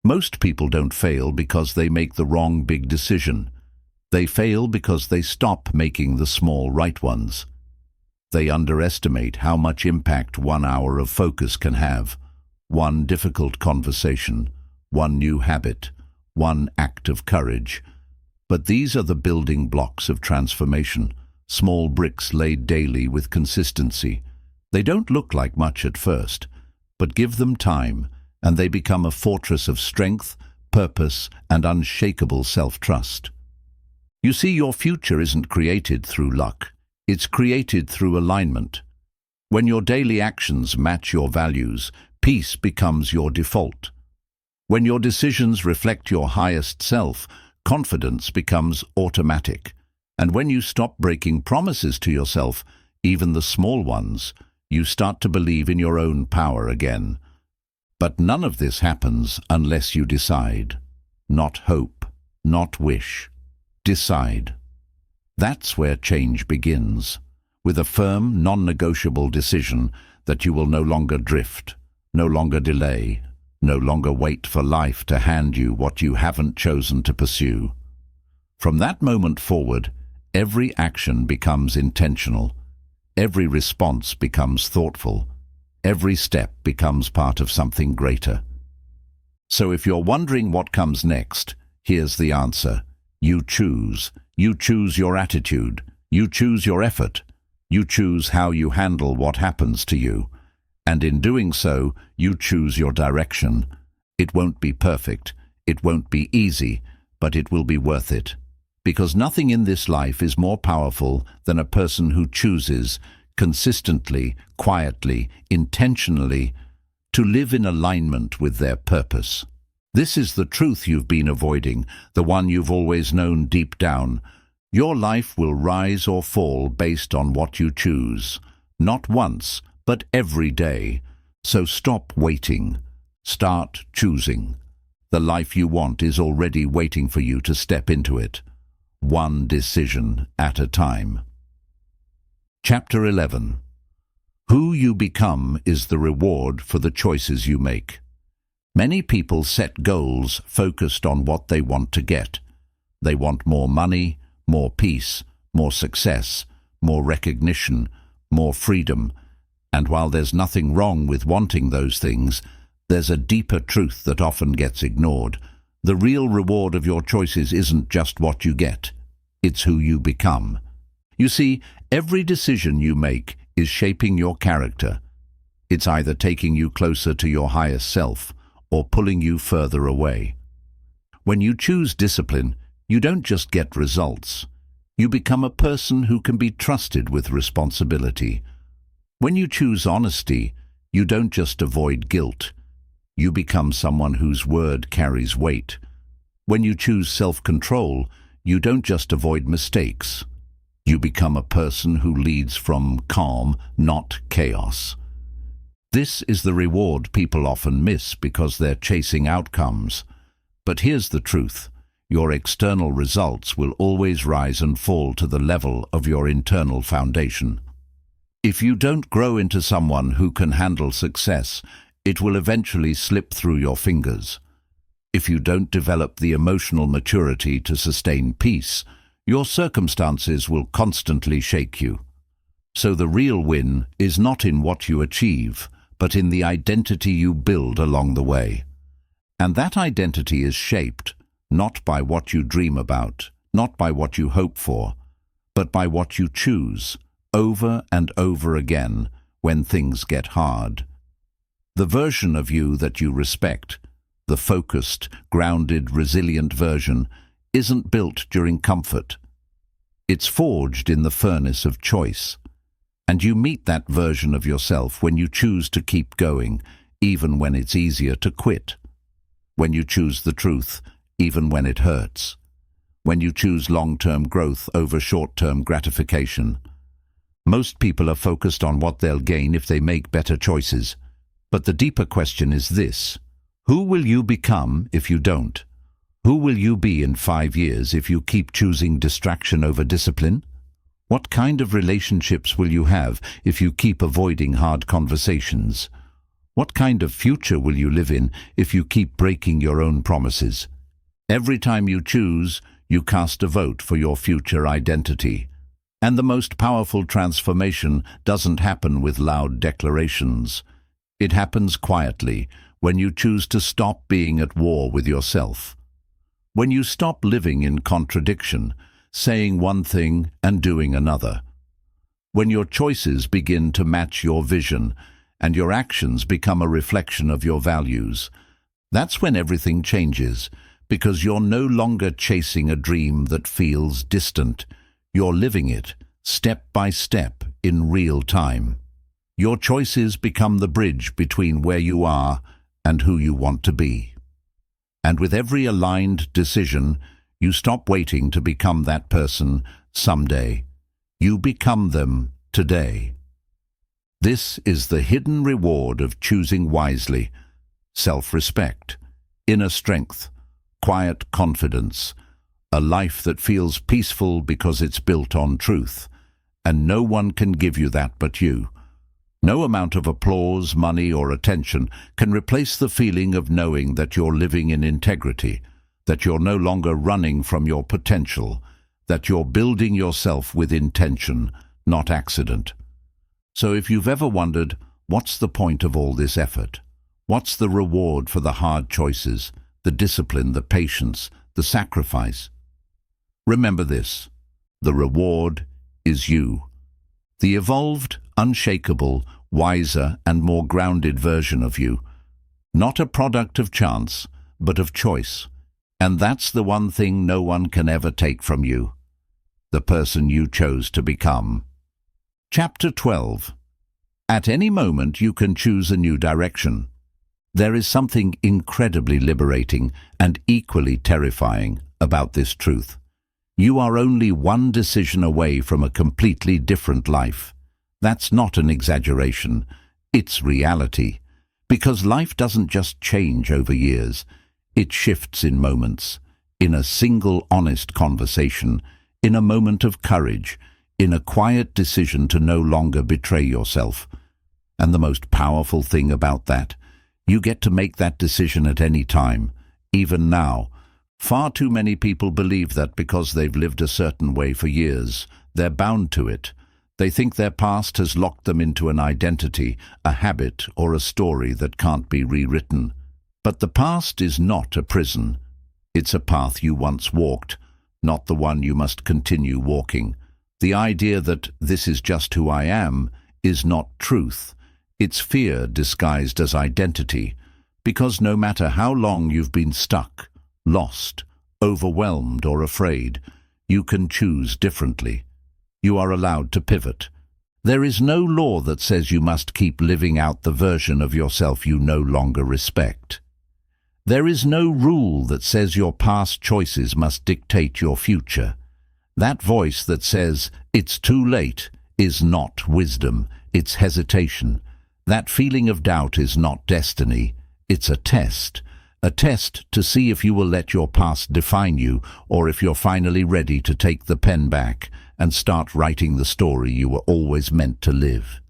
Most people don't fail because they make the wrong big decision. They fail because they stop making the small right ones. They underestimate how much impact 1 hour of focus can have. One difficult conversation, one new habit, one act of courage. But these are the building blocks of transformation, small bricks laid daily with consistency. They don't look like much at first, but give them time, and they become a fortress of strength, purpose, and unshakable self-trust. You see, your future isn't created through luck. It's created through alignment. When your daily actions match your values, peace becomes your default. When your decisions reflect your highest self, confidence becomes automatic. And when you stop breaking promises to yourself, even the small ones, you start to believe in your own power again. But none of this happens unless you decide. Not hope, not wish. Decide. That's where change begins, with a firm, non-negotiable decision that you will no longer drift, no longer delay, no longer wait for life to hand you what you haven't chosen to pursue. From that moment forward, every action becomes intentional, every response becomes thoughtful, every step becomes part of something greater. So if you're wondering what comes next, here's the answer. You choose. You choose your attitude. You choose your effort. You choose how you handle what happens to you. And in doing so, you choose your direction. It won't be perfect. It won't be easy, but it will be worth it. Because nothing in this life is more powerful than a person who chooses, consistently, quietly, intentionally, to live in alignment with their purpose. This is the truth you've been avoiding, the one you've always known deep down. Your life will rise or fall based on what you choose. Not once, but every day. So stop waiting. Start choosing. The life you want is already waiting for you to step into it. One decision at a time. Chapter 11. Who you become is the reward for the choices you make. Many people set goals focused on what they want to get. They want more money, more peace, more success, more recognition, more freedom. And while there's nothing wrong with wanting those things, there's a deeper truth that often gets ignored. The real reward of your choices isn't just what you get. It's who you become. You see, every decision you make is shaping your character. It's either taking you closer to your highest self or pulling you further away. When you choose discipline, you don't just get results. You become a person who can be trusted with responsibility. When you choose honesty, you don't just avoid guilt. You become someone whose word carries weight. When you choose self-control, you don't just avoid mistakes. You become a person who leads from calm, not chaos. This is the reward people often miss because they're chasing outcomes. But here's the truth. Your external results will always rise and fall to the level of your internal foundation. If you don't grow into someone who can handle success, it will eventually slip through your fingers. If you don't develop the emotional maturity to sustain peace, your circumstances will constantly shake you. So the real win is not in what you achieve, but in the identity you build along the way. And that identity is shaped not by what you dream about, not by what you hope for, but by what you choose over and over again when things get hard. The version of you that you respect, the focused, grounded, resilient version, isn't built during comfort. It's forged in the furnace of choice. And you meet that version of yourself when you choose to keep going, even when it's easier to quit. When you choose the truth, even when it hurts. When you choose long-term growth over short-term gratification. Most people are focused on what they'll gain if they make better choices. But the deeper question is this: who will you become if you don't? Who will you be in 5 years if you keep choosing distraction over discipline? What kind of relationships will you have if you keep avoiding hard conversations? What kind of future will you live in if you keep breaking your own promises? Every time you choose, you cast a vote for your future identity. And the most powerful transformation doesn't happen with loud declarations. It happens quietly, when you choose to stop being at war with yourself. When you stop living in contradiction, saying one thing and doing another. When your choices begin to match your vision and your actions become a reflection of your values, that's when everything changes, because you're no longer chasing a dream that feels distant. You're living it, step by step, in real time. Your choices become the bridge between where you are and who you want to be. And with every aligned decision, you stop waiting to become that person someday. You become them today. This is the hidden reward of choosing wisely: self-respect, inner strength, quiet confidence, a life that feels peaceful because it's built on truth. And no one can give you that but you. No amount of applause, money, or attention can replace the feeling of knowing that you're living in integrity, that you're no longer running from your potential, that you're building yourself with intention, not accident. So if you've ever wondered, what's the point of all this effort? What's the reward for the hard choices, the discipline, the patience, the sacrifice? Remember this: the reward is you. The evolved, unshakable, wiser and more grounded version of you. Not a product of chance, but of choice. And that's the one thing no one can ever take from you: the person you chose to become. Chapter 12. At any moment you can choose a new direction. There is something incredibly liberating and equally terrifying about this truth. You are only one decision away from a completely different life. That's not an exaggeration, it's reality. Because life doesn't just change over years, it shifts in moments, in a single honest conversation, in a moment of courage, in a quiet decision to no longer betray yourself. And the most powerful thing about that, you get to make that decision at any time, even now. Far too many people believe that because they've lived a certain way for years, they're bound to it. They think their past has locked them into an identity, a habit, or a story that can't be rewritten. But the past is not a prison. It's a path you once walked, not the one you must continue walking. The idea that this is just who I am is not truth. It's fear disguised as identity. Because no matter how long you've been stuck, lost, overwhelmed, or afraid, you can choose differently. You are allowed to pivot. There is no law that says you must keep living out the version of yourself you no longer respect. There is no rule that says your past choices must dictate your future. That voice that says, "It's too late," is not wisdom, it's hesitation. That feeling of doubt is not destiny, it's a test to see if you will let your past define you, or if you're finally ready to take the pen back and start writing the story you were always meant to live.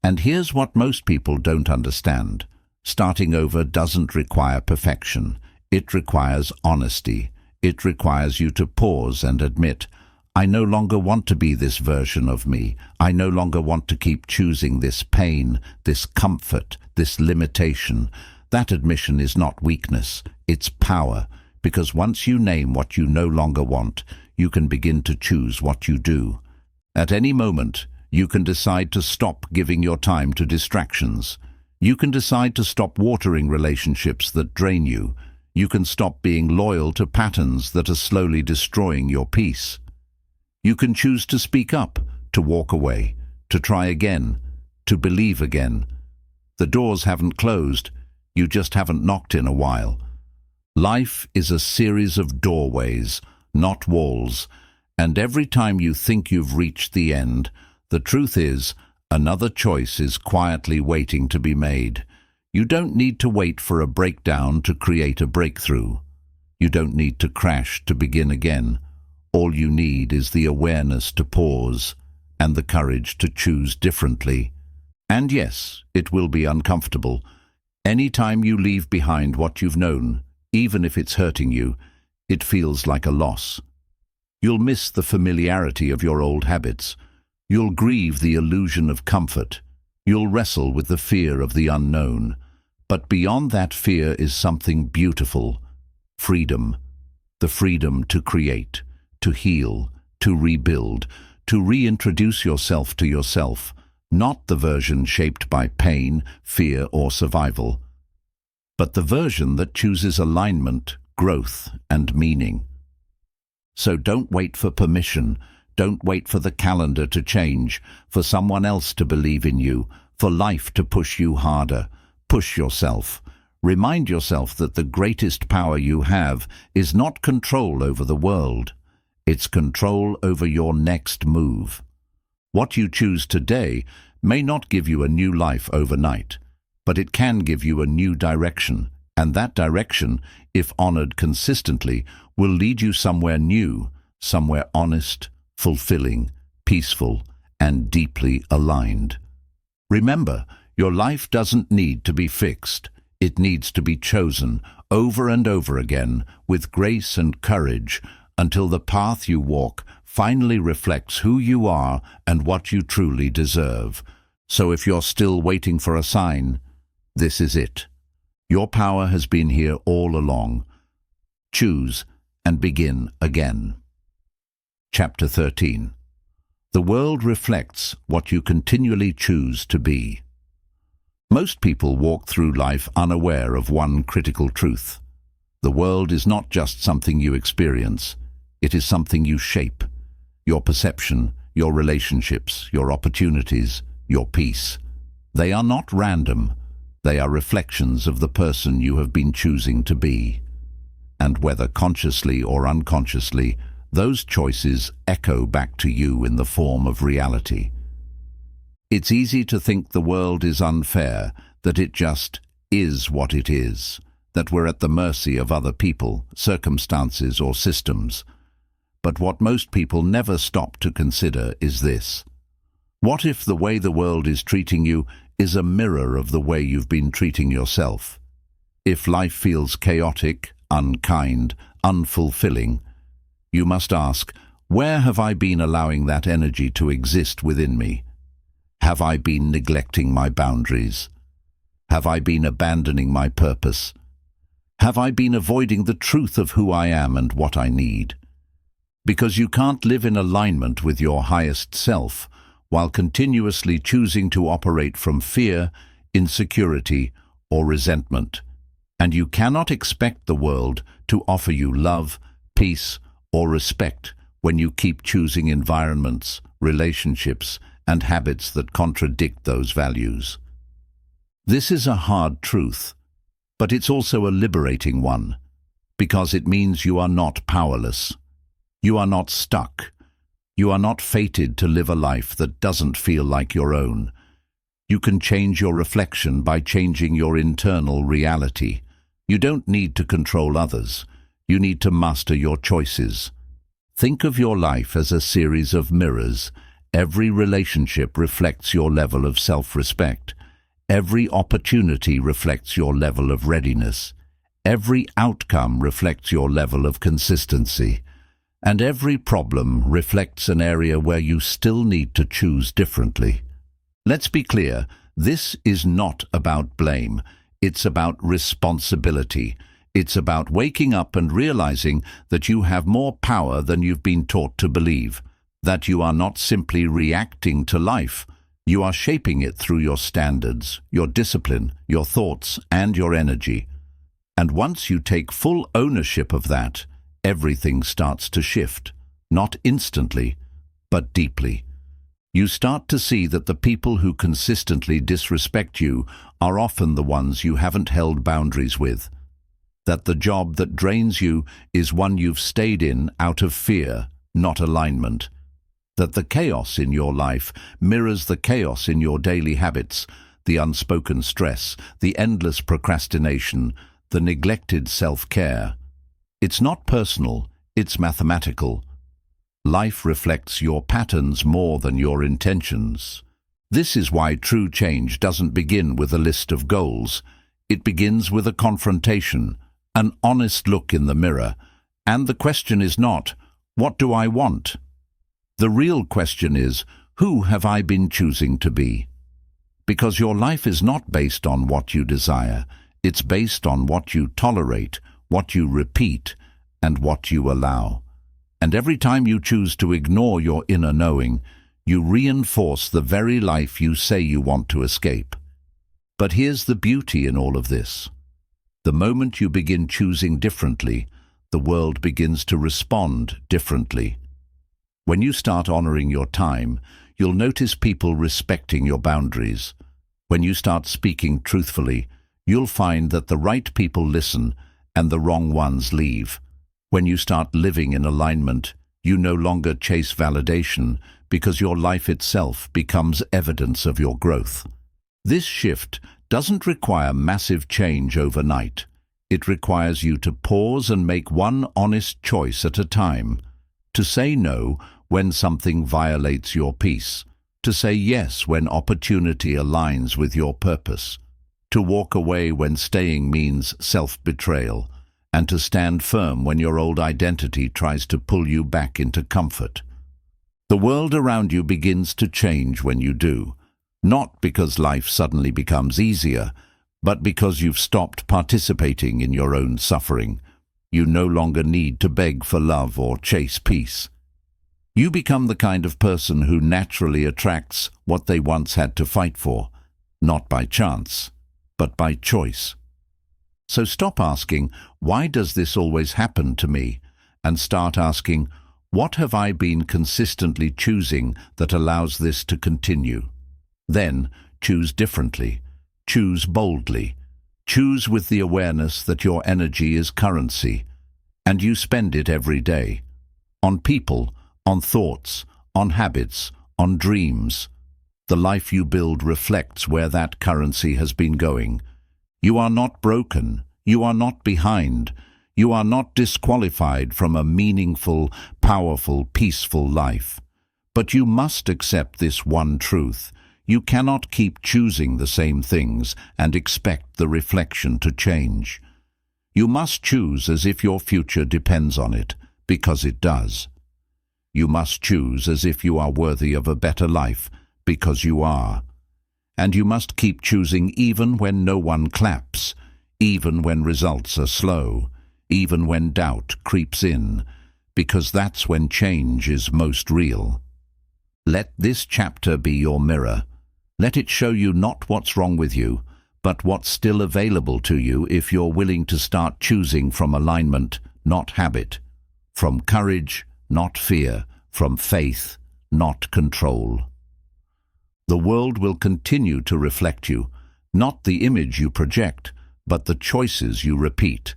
And here's what most people don't understand. Starting over doesn't require perfection. It requires honesty. It requires you to pause and admit, I no longer want to be this version of me. I no longer want to keep choosing this pain, this comfort, this limitation. That admission is not weakness, it's power, because once you name what you no longer want, you can begin to choose what you do. At any moment, you can decide to stop giving your time to distractions. You can decide to stop watering relationships that drain you. You can stop being loyal to patterns that are slowly destroying your peace. You can choose to speak up, to walk away, to try again, to believe again. The doors haven't closed, you just haven't knocked in a while. Life is a series of doorways, not walls, and every time you think you've reached the end, the truth is, another choice is quietly waiting to be made. You don't need to wait for a breakdown to create a breakthrough. You don't need to crash to begin again. All you need is the awareness to pause and the courage to choose differently. And yes, it will be uncomfortable. Any time you leave behind what you've known, even if it's hurting you, it feels like a loss. You'll miss the familiarity of your old habits. You'll grieve the illusion of comfort. You'll wrestle with the fear of the unknown. But beyond that fear is something beautiful: freedom. The freedom to create, to heal, to rebuild, to reintroduce yourself to yourself, not the version shaped by pain, fear, or survival, but the version that chooses alignment, growth, and meaning. So don't wait for permission. Don't wait for the calendar to change, for someone else to believe in you, for life to push you harder. Push yourself. Remind yourself that the greatest power you have is not control over the world. It's control over your next move. What you choose today may not give you a new life overnight, but it can give you a new direction, and that direction, if honored consistently, will lead you somewhere new, somewhere honest, fulfilling, peaceful, and deeply aligned. Remember, your life doesn't need to be fixed. It needs to be chosen over and over again with grace and courage until the path you walk finally reflects who you are and what you truly deserve. So if you're still waiting for a sign, this is it. Your power has been here all along. Choose and begin again. Chapter 13. The world reflects what you continually choose to be. Most people walk through life unaware of one critical truth. The world is not just something you experience, it is something you shape. Your perception, your relationships, your opportunities, your peace. They are not random, they are reflections of the person you have been choosing to be. And whether consciously or unconsciously, those choices echo back to you in the form of reality. It's easy to think the world is unfair, that it just is what it is, that we're at the mercy of other people, circumstances, or systems. But what most people never stop to consider is this. What if the way the world is treating you is a mirror of the way you've been treating yourself? If life feels chaotic, unkind, unfulfilling, you must ask, where have I been allowing that energy to exist within me? Have I been neglecting my boundaries? Have I been abandoning my purpose? Have I been avoiding the truth of who I am and what I need? Because you can't live in alignment with your highest self while continuously choosing to operate from fear, insecurity, or resentment. And you cannot expect the world to offer you love, peace, or respect when you keep choosing environments, relationships, and habits that contradict those values. This is a hard truth, but it's also a liberating one, because it means you are not powerless. You are not stuck. You are not fated to live a life that doesn't feel like your own. You can change your reflection by changing your internal reality. You don't need to control others. You need to master your choices. Think of your life as a series of mirrors. Every relationship reflects your level of self-respect. Every opportunity reflects your level of readiness. Every outcome reflects your level of consistency. And every problem reflects an area where you still need to choose differently. Let's be clear, this is not about blame. It's about responsibility. It's about waking up and realizing that you have more power than you've been taught to believe. That you are not simply reacting to life, you are shaping it through your standards, your discipline, your thoughts, and your energy. And once you take full ownership of that, everything starts to shift, not instantly, but deeply. You start to see that the people who consistently disrespect you are often the ones you haven't held boundaries with. That the job that drains you is one you've stayed in out of fear, not alignment. That the chaos in your life mirrors the chaos in your daily habits, the unspoken stress, the endless procrastination, the neglected self-care. It's not personal, it's mathematical. Life reflects your patterns more than your intentions. This is why true change doesn't begin with a list of goals. It begins with a confrontation, an honest look in the mirror. And the question is not, what do I want? The real question is, who have I been choosing to be? Because your life is not based on what you desire. It's based on what you tolerate, what you repeat, and what you allow. And every time you choose to ignore your inner knowing, you reinforce the very life you say you want to escape. But here's the beauty in all of this. The moment you begin choosing differently, the world begins to respond differently. When you start honoring your time, you'll notice people respecting your boundaries. When you start speaking truthfully, you'll find that the right people listen and the wrong ones leave. When you start living in alignment, you no longer chase validation because your life itself becomes evidence of your growth. This shift doesn't require massive change overnight. It requires you to pause and make one honest choice at a time. To say no when something violates your peace. To say yes when opportunity aligns with your purpose. To walk away when staying means self-betrayal. And to stand firm when your old identity tries to pull you back into comfort. The world around you begins to change when you do. Not because life suddenly becomes easier, but because you've stopped participating in your own suffering. You no longer need to beg for love or chase peace. You become the kind of person who naturally attracts what they once had to fight for, not by chance, but by choice. So stop asking, why does this always happen to me? And start asking, what have I been consistently choosing that allows this to continue? Then choose differently. Choose boldly. Choose with the awareness that your energy is currency, and you spend it every day. On people, on thoughts, on habits, on dreams. The life you build reflects where that currency has been going. You are not broken. You are not behind. You are not disqualified from a meaningful, powerful, peaceful life. But you must accept this one truth. You cannot keep choosing the same things and expect the reflection to change. You must choose as if your future depends on it, because it does. You must choose as if you are worthy of a better life, because you are. And you must keep choosing even when no one claps, even when results are slow, even when doubt creeps in, because that's when change is most real. Let this chapter be your mirror. Let it show you not what's wrong with you, but what's still available to you if you're willing to start choosing from alignment, not habit, from courage, not fear, from faith, not control. The world will continue to reflect you, not the image you project, but the choices you repeat.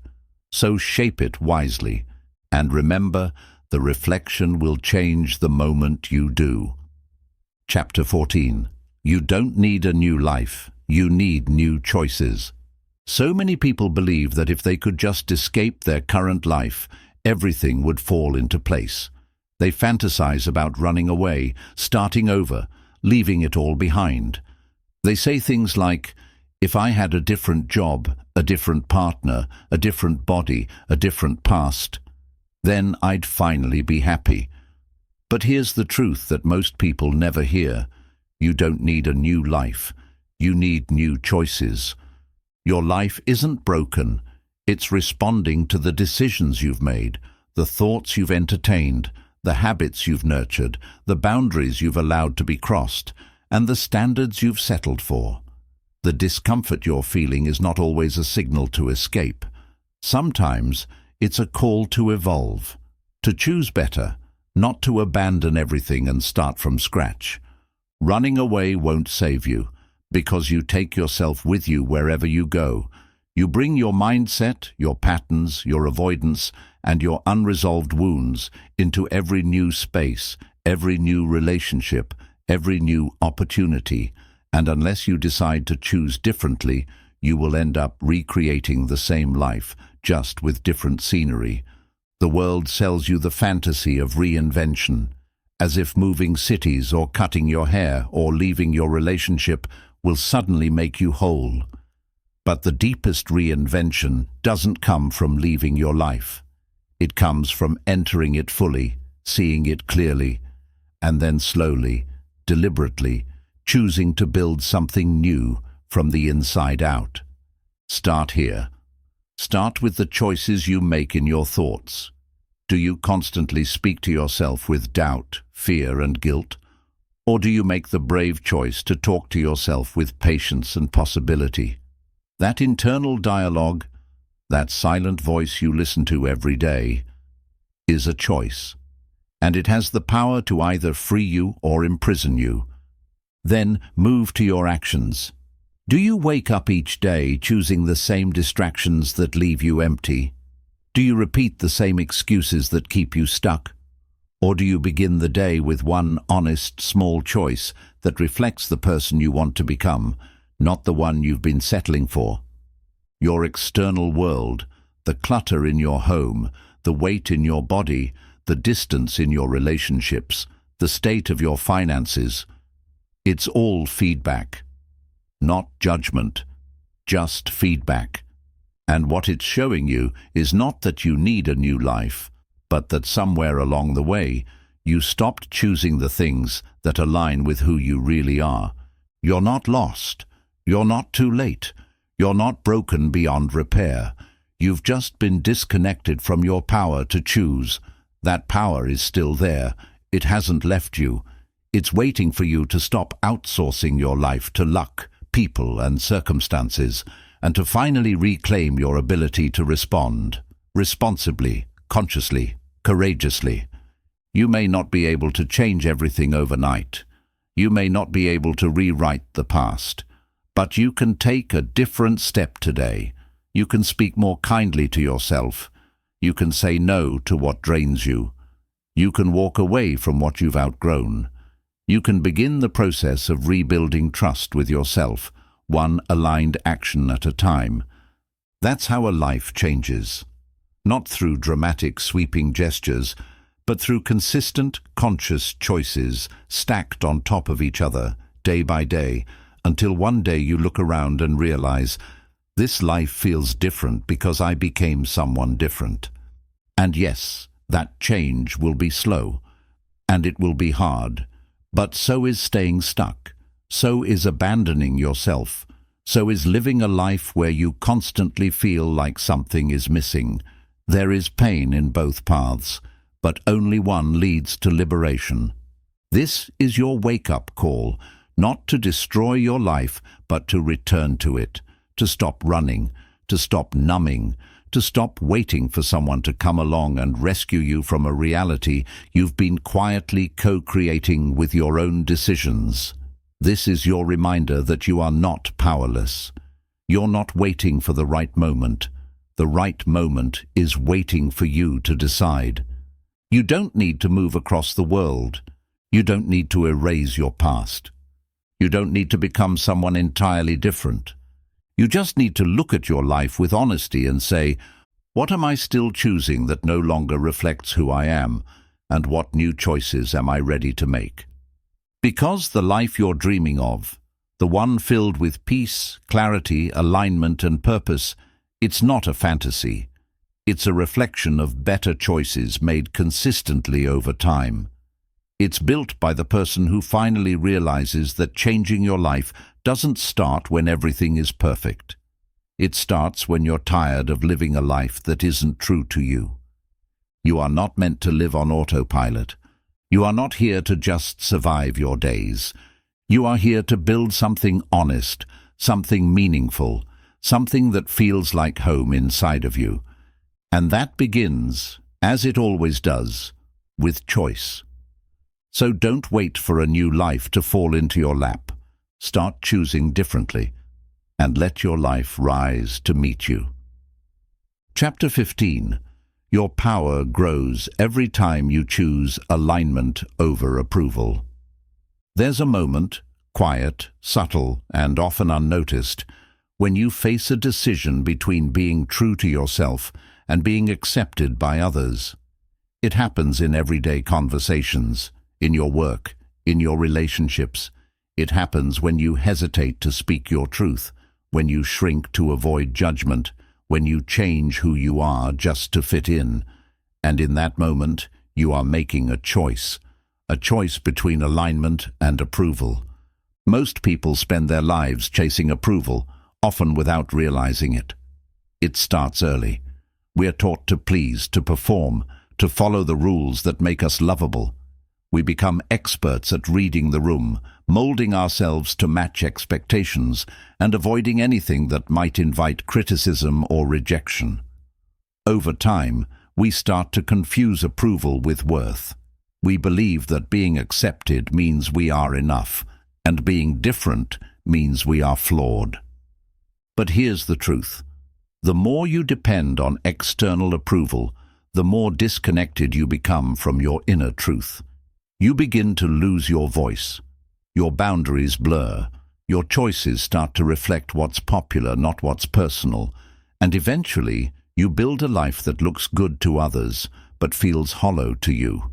So shape it wisely, and remember, the reflection will change the moment you do. Chapter 14. You don't need a new life, you need new choices. So many people believe that if they could just escape their current life, everything would fall into place. They fantasize about running away, starting over, leaving it all behind. They say things like, if I had a different job, a different partner, a different body, a different past, then I'd finally be happy. But here's the truth that most people never hear. You don't need a new life. You need new choices. Your life isn't broken. It's responding to the decisions you've made, the thoughts you've entertained, the habits you've nurtured, the boundaries you've allowed to be crossed, and the standards you've settled for. The discomfort you're feeling is not always a signal to escape. Sometimes it's a call to evolve, to choose better, not to abandon everything and start from scratch. Running away won't save you, because you take yourself with you wherever you go. You bring your mindset, your patterns, your avoidance, and your unresolved wounds into every new space, every new relationship, every new opportunity, and unless you decide to choose differently, you will end up recreating the same life, just with different scenery. The world sells you the fantasy of reinvention, as if moving cities or cutting your hair or leaving your relationship will suddenly make you whole. But the deepest reinvention doesn't come from leaving your life. It comes from entering it fully, seeing it clearly, and then slowly, deliberately, choosing to build something new from the inside out. Start here. Start with the choices you make in your thoughts. Do you constantly speak to yourself with doubt, fear, and guilt? Or do you make the brave choice to talk to yourself with patience and possibility? That internal dialogue, that silent voice you listen to every day, is a choice, and it has the power to either free you or imprison you. Then move to your actions. Do you wake up each day choosing the same distractions that leave you empty? Do you repeat the same excuses that keep you stuck? Or do you begin the day with one honest, small choice that reflects the person you want to become, not the one you've been settling for? Your external world, the clutter in your home, the weight in your body, the distance in your relationships, the state of your finances, it's all feedback. Not judgment, just feedback. And what it's showing you is not that you need a new life, but that somewhere along the way, you stopped choosing the things that align with who you really are. You're not lost. You're not too late. You're not broken beyond repair. You've just been disconnected from your power to choose. That power is still there. It hasn't left you. It's waiting for you to stop outsourcing your life to luck, people and circumstances, and to finally reclaim your ability to respond, responsibly, consciously, courageously. You may not be able to change everything overnight. You may not be able to rewrite the past, but you can take a different step today. You can speak more kindly to yourself. You can say no to what drains you. You can walk away from what you've outgrown. You can begin the process of rebuilding trust with yourself, one aligned action at a time. That's how a life changes. Not through dramatic, sweeping gestures, but through consistent, conscious choices stacked on top of each other, day by day, until one day you look around and realize, this life feels different because I became someone different. And yes, that change will be slow, and it will be hard. But so is staying stuck, so is abandoning yourself, so is living a life where you constantly feel like something is missing. There is pain in both paths, but only one leads to liberation. This is your wake-up call, not to destroy your life, but to return to it, to stop running, to stop numbing, to stop waiting for someone to come along and rescue you from a reality you've been quietly co-creating with your own decisions. This is your reminder that you are not powerless. You're not waiting for the right moment. The right moment is waiting for you to decide. You don't need to move across the world. You don't need to erase your past. You don't need to become someone entirely different. You just need to look at your life with honesty and say, what am I still choosing that no longer reflects who I am, and what new choices am I ready to make? Because the life you're dreaming of, the one filled with peace, clarity, alignment and purpose, it's not a fantasy. It's a reflection of better choices made consistently over time. It's built by the person who finally realizes that changing your life doesn't start when everything is perfect. It starts when you're tired of living a life that isn't true to you. You are not meant to live on autopilot. You are not here to just survive your days. You are here to build something honest, something meaningful, something that feels like home inside of you. And that begins, as it always does, with choice. So don't wait for a new life to fall into your lap. Start choosing differently, and let your life rise to meet you. Chapter 15. Your power grows every time you choose alignment over approval. There's a moment, quiet, subtle, and often unnoticed, when you face a decision between being true to yourself and being accepted by others. It happens in everyday conversations, in your work, in your relationships. It happens when you hesitate to speak your truth, when you shrink to avoid judgment, when you change who you are just to fit in. And in that moment, you are making a choice between alignment and approval. Most people spend their lives chasing approval, often without realizing it. It starts early. We are taught to please, to perform, to follow the rules that make us lovable. We become experts at reading the room, molding ourselves to match expectations, and avoiding anything that might invite criticism or rejection. Over time, we start to confuse approval with worth. We believe that being accepted means we are enough, and being different means we are flawed. But here's the truth. The more you depend on external approval, the more disconnected you become from your inner truth. You begin to lose your voice. Your boundaries blur. Your choices start to reflect what's popular, not what's personal. And eventually, you build a life that looks good to others, but feels hollow to you.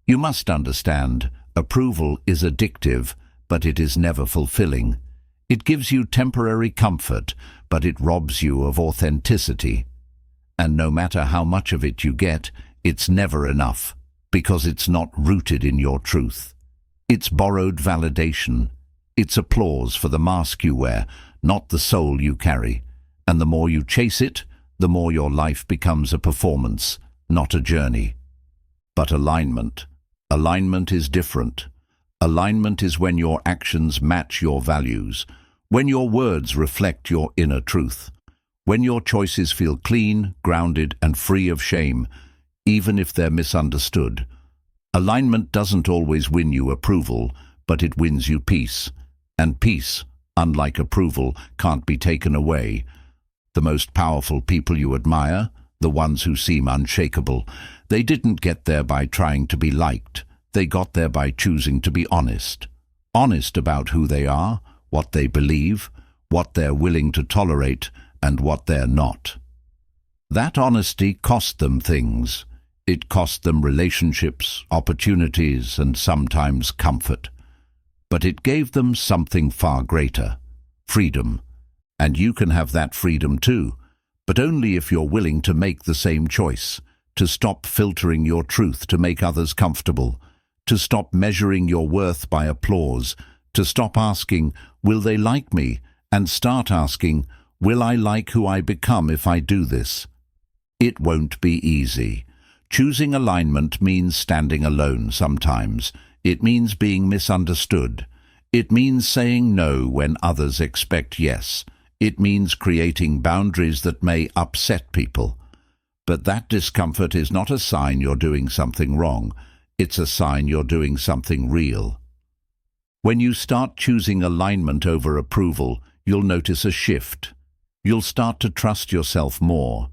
You must understand, approval is addictive, but it is never fulfilling. It gives you temporary comfort, but it robs you of authenticity. And no matter how much of it you get, it's never enough, because it's not rooted in your truth. It's borrowed validation. It's applause for the mask you wear, not the soul you carry. And the more you chase it, the more your life becomes a performance, not a journey. But alignment is different. Alignment is when your actions match your values, when your words reflect your inner truth, when your choices feel clean, grounded, and free of shame, even if they're misunderstood. Alignment doesn't always win you approval, but it wins you peace. And peace, unlike approval, can't be taken away. The most powerful people you admire, the ones who seem unshakable, they didn't get there by trying to be liked. They got there by choosing to be honest. Honest about who they are, what they believe, what they're willing to tolerate, and what they're not. That honesty cost them things. It cost them relationships, opportunities, and sometimes comfort. But it gave them something far greater: freedom. And you can have that freedom too, but only if you're willing to make the same choice, to stop filtering your truth to make others comfortable, to stop measuring your worth by applause, to stop asking, will they like me, and start asking, will I like who I become if I do this? It won't be easy. Choosing alignment means standing alone sometimes. It means being misunderstood. It means saying no when others expect yes. It means creating boundaries that may upset people. But that discomfort is not a sign you're doing something wrong. It's a sign you're doing something real. When you start choosing alignment over approval, you'll notice a shift. You'll start to trust yourself more.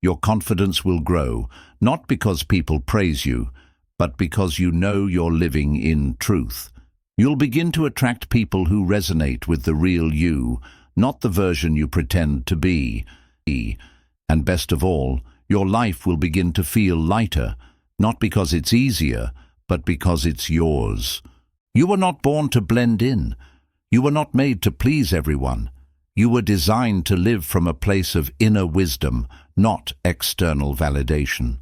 Your confidence will grow, not because people praise you, but because you know you're living in truth. You'll begin to attract people who resonate with the real you, not the version you pretend to be. And best of all, your life will begin to feel lighter, not because it's easier, but because it's yours. You were not born to blend in. You were not made to please everyone. You were designed to live from a place of inner wisdom, not external validation.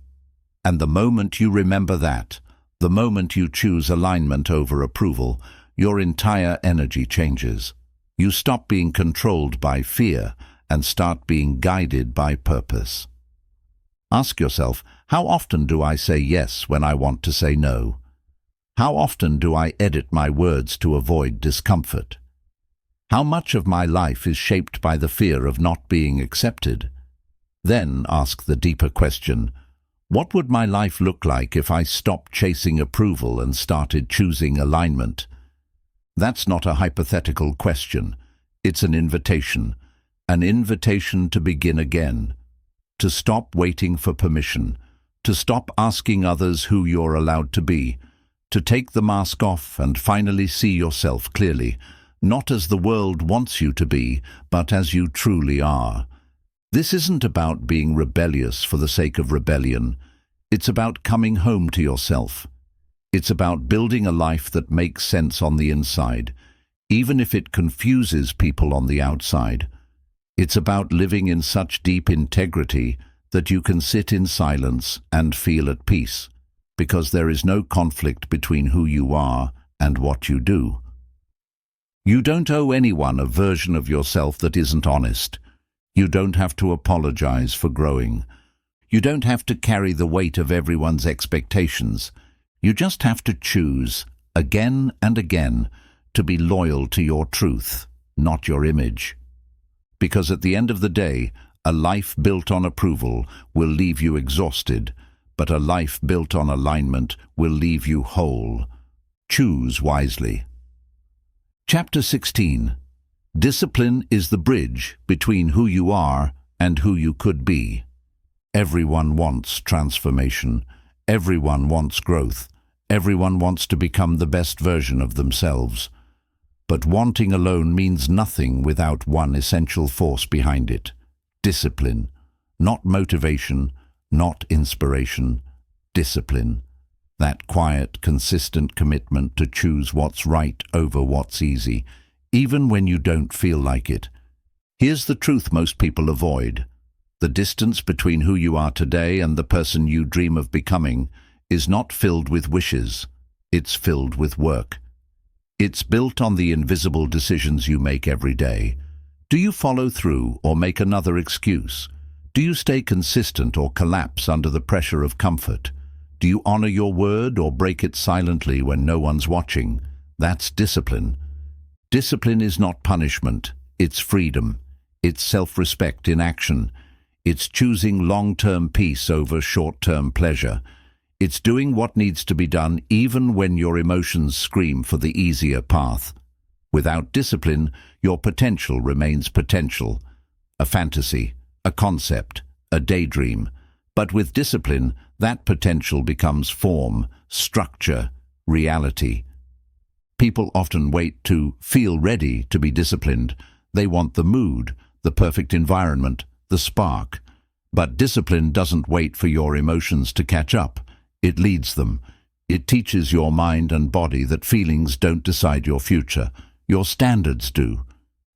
And the moment you remember that, the moment you choose alignment over approval, your entire energy changes. You stop being controlled by fear and start being guided by purpose. Ask yourself, how often do I say yes when I want to say no? How often do I edit my words to avoid discomfort? How much of my life is shaped by the fear of not being accepted? Then ask the deeper question, what would my life look like if I stopped chasing approval and started choosing alignment? That's not a hypothetical question. It's an invitation to begin again, to stop waiting for permission, to stop asking others who you're allowed to be, to take the mask off and finally see yourself clearly, not as the world wants you to be, but as you truly are. This isn't about being rebellious for the sake of rebellion. It's about coming home to yourself. It's about building a life that makes sense on the inside, even if it confuses people on the outside. It's about living in such deep integrity that you can sit in silence and feel at peace, because there is no conflict between who you are and what you do. You don't owe anyone a version of yourself that isn't honest. You don't have to apologize for growing. You don't have to carry the weight of everyone's expectations. You just have to choose, again and again, to be loyal to your truth, not your image. Because at the end of the day, a life built on approval will leave you exhausted, but a life built on alignment will leave you whole. Choose wisely. Chapter 16. Discipline is the bridge between who you are and who you could be. Everyone wants transformation. Everyone wants growth. Everyone wants to become the best version of themselves. But wanting alone means nothing without one essential force behind it. Discipline. Not motivation, not inspiration. Discipline. That quiet, consistent commitment to choose what's right over what's easy, even when you don't feel like it. Here's the truth most people avoid. The distance between who you are today and the person you dream of becoming is not filled with wishes. It's filled with work. It's built on the invisible decisions you make every day. Do you follow through or make another excuse? Do you stay consistent or collapse under the pressure of comfort? Do you honor your word or break it silently when no one's watching? That's discipline. Discipline is not punishment. It's freedom. It's self-respect in action. It's choosing long-term peace over short-term pleasure. It's doing what needs to be done even when your emotions scream for the easier path. Without discipline, your potential remains potential, a fantasy, a concept, a daydream. But with discipline, that potential becomes form, structure, reality. People often wait to feel ready to be disciplined. They want the mood, the perfect environment, the spark. But discipline doesn't wait for your emotions to catch up. It leads them. It teaches your mind and body that feelings don't decide your future. Your standards do.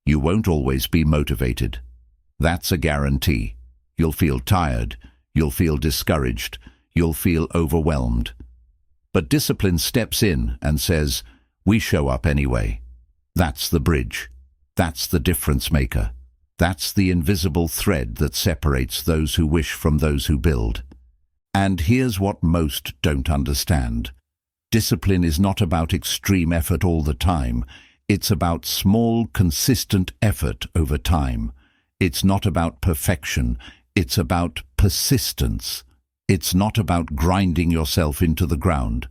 You won't always be motivated. That's a guarantee. You'll feel tired. You'll feel discouraged. You'll feel overwhelmed. But discipline steps in and says, we show up anyway. That's the bridge. That's the difference maker. That's the invisible thread that separates those who wish from those who build. And here's what most don't understand. Discipline is not about extreme effort all the time. It's about small, consistent effort over time. It's not about perfection. It's about persistence. It's not about grinding yourself into the ground.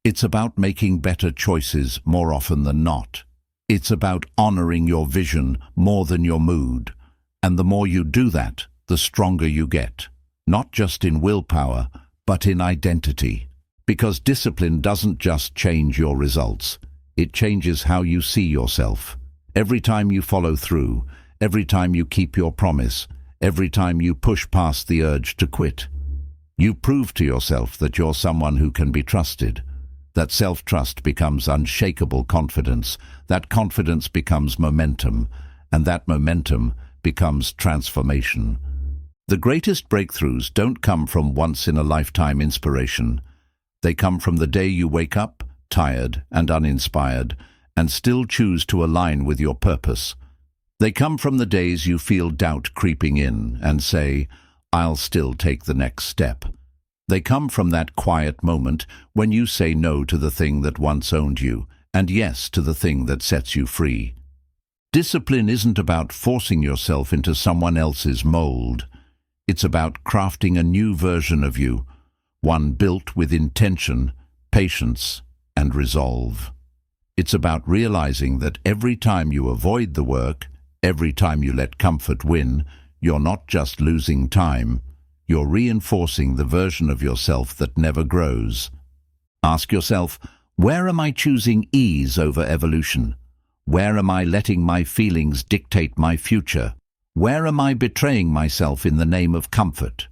It's about making better choices more often than not. It's about honoring your vision more than your mood. And the more you do that, the stronger you get. Not just in willpower, but in identity. Because discipline doesn't just change your results. It changes how you see yourself. Every time you follow through, every time you keep your promise, every time you push past the urge to quit, you prove to yourself that you're someone who can be trusted. That self-trust becomes unshakable confidence. That confidence becomes momentum. And that momentum becomes transformation. The greatest breakthroughs don't come from once-in-a-lifetime inspiration. They come from the day you wake up, tired and uninspired, and still choose to align with your purpose. They come from the days you feel doubt creeping in and say, I'll still take the next step. They come from that quiet moment when you say no to the thing that once owned you, and yes to the thing that sets you free. Discipline isn't about forcing yourself into someone else's mold. It's about crafting a new version of you, one built with intention, patience, and resolve. It's about realizing that every time you avoid the work, every time you let comfort win, you're not just losing time, you're reinforcing the version of yourself that never grows. Ask yourself, where am I choosing ease over evolution? Where am I letting my feelings dictate my future? Where am I betraying myself in the name of comfort?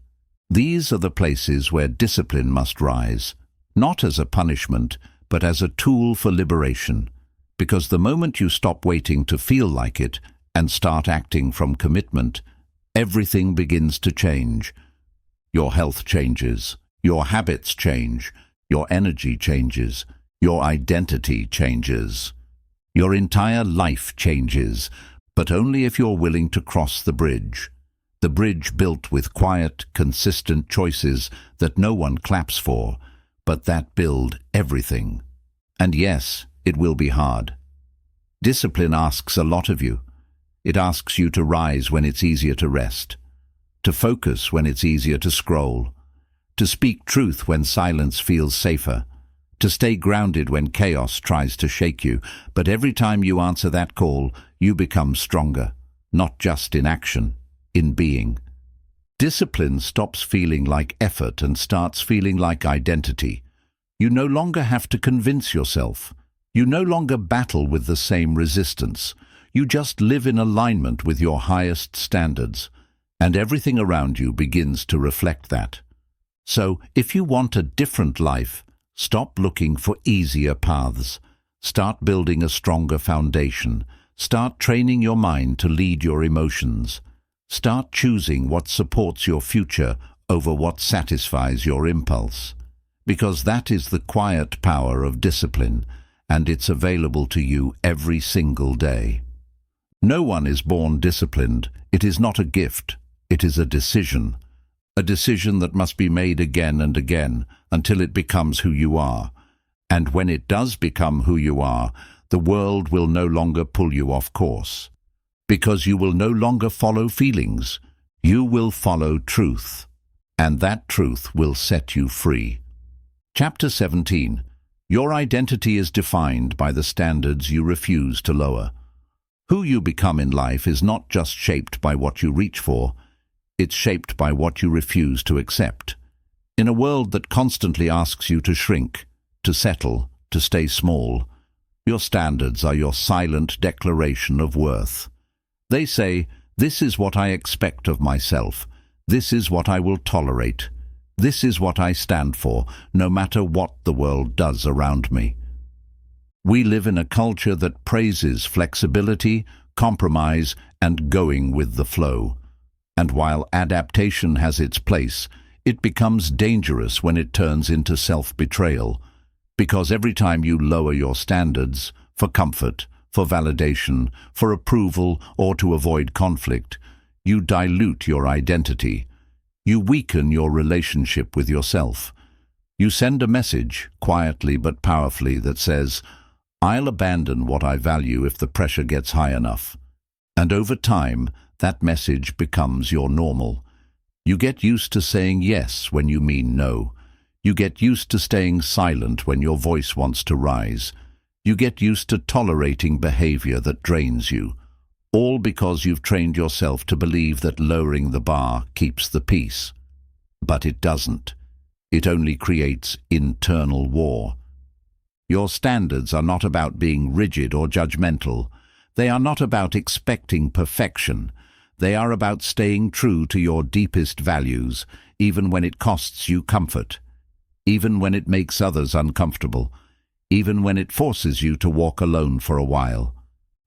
These are the places where discipline must rise, not as a punishment, but as a tool for liberation. Because the moment you stop waiting to feel like it and start acting from commitment, everything begins to change. Your health changes, your habits change, your energy changes, your identity changes. Your entire life changes, but only if you're willing to cross the bridge built with quiet, consistent choices that no one claps for, but that build everything. And yes, it will be hard. Discipline asks a lot of you. It asks you to rise when it's easier to rest, to focus when it's easier to scroll, to speak truth when silence feels safer, to stay grounded when chaos tries to shake you. But every time you answer that call, you become stronger, not just in action, in being. Discipline stops feeling like effort and starts feeling like identity. You no longer have to convince yourself. You no longer battle with the same resistance. You just live in alignment with your highest standards, and everything around you begins to reflect that. So, if you want a different life, stop looking for easier paths. Start building a stronger foundation. Start training your mind to lead your emotions. Start choosing what supports your future over what satisfies your impulse. Because that is the quiet power of discipline, and it's available to you every single day. No one is born disciplined. It is not a gift. It is a decision. A decision that must be made again and again until it becomes who you are. And when it does become who you are, the world will no longer pull you off course. Because you will no longer follow feelings. You will follow truth. And that truth will set you free. Chapter 17. Your identity is defined by the standards you refuse to lower. Who you become in life is not just shaped by what you reach for, it's shaped by what you refuse to accept. In a world that constantly asks you to shrink, to settle, to stay small, your standards are your silent declaration of worth. They say, this is what I expect of myself, this is what I will tolerate, this is what I stand for, no matter what the world does around me. We live in a culture that praises flexibility, compromise, and going with the flow. And while adaptation has its place, it becomes dangerous when it turns into self-betrayal. Because every time you lower your standards, for comfort, for validation, for approval, or to avoid conflict, you dilute your identity. You weaken your relationship with yourself. You send a message, quietly but powerfully, that says, I'll abandon what I value if the pressure gets high enough. And over time, that message becomes your normal. You get used to saying yes when you mean no. You get used to staying silent when your voice wants to rise. You get used to tolerating behavior that drains you, all because you've trained yourself to believe that lowering the bar keeps the peace. But it doesn't. It only creates internal war. Your standards are not about being rigid or judgmental. They are not about expecting perfection. They are about staying true to your deepest values, even when it costs you comfort, even when it makes others uncomfortable, even when it forces you to walk alone for a while.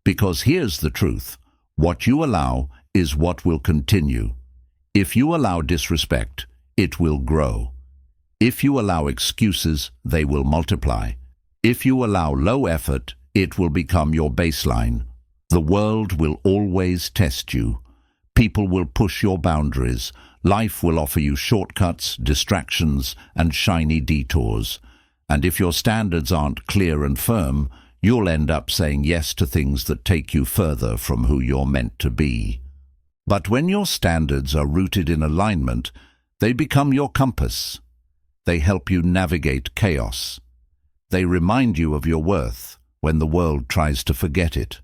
Because here's the truth. What you allow is what will continue. If you allow disrespect, it will grow. If you allow excuses, they will multiply. If you allow low effort, it will become your baseline. The world will always test you. People will push your boundaries. Life will offer you shortcuts, distractions, and shiny detours. And if your standards aren't clear and firm, you'll end up saying yes to things that take you further from who you're meant to be. But when your standards are rooted in alignment, they become your compass. They help you navigate chaos. They remind you of your worth when the world tries to forget it.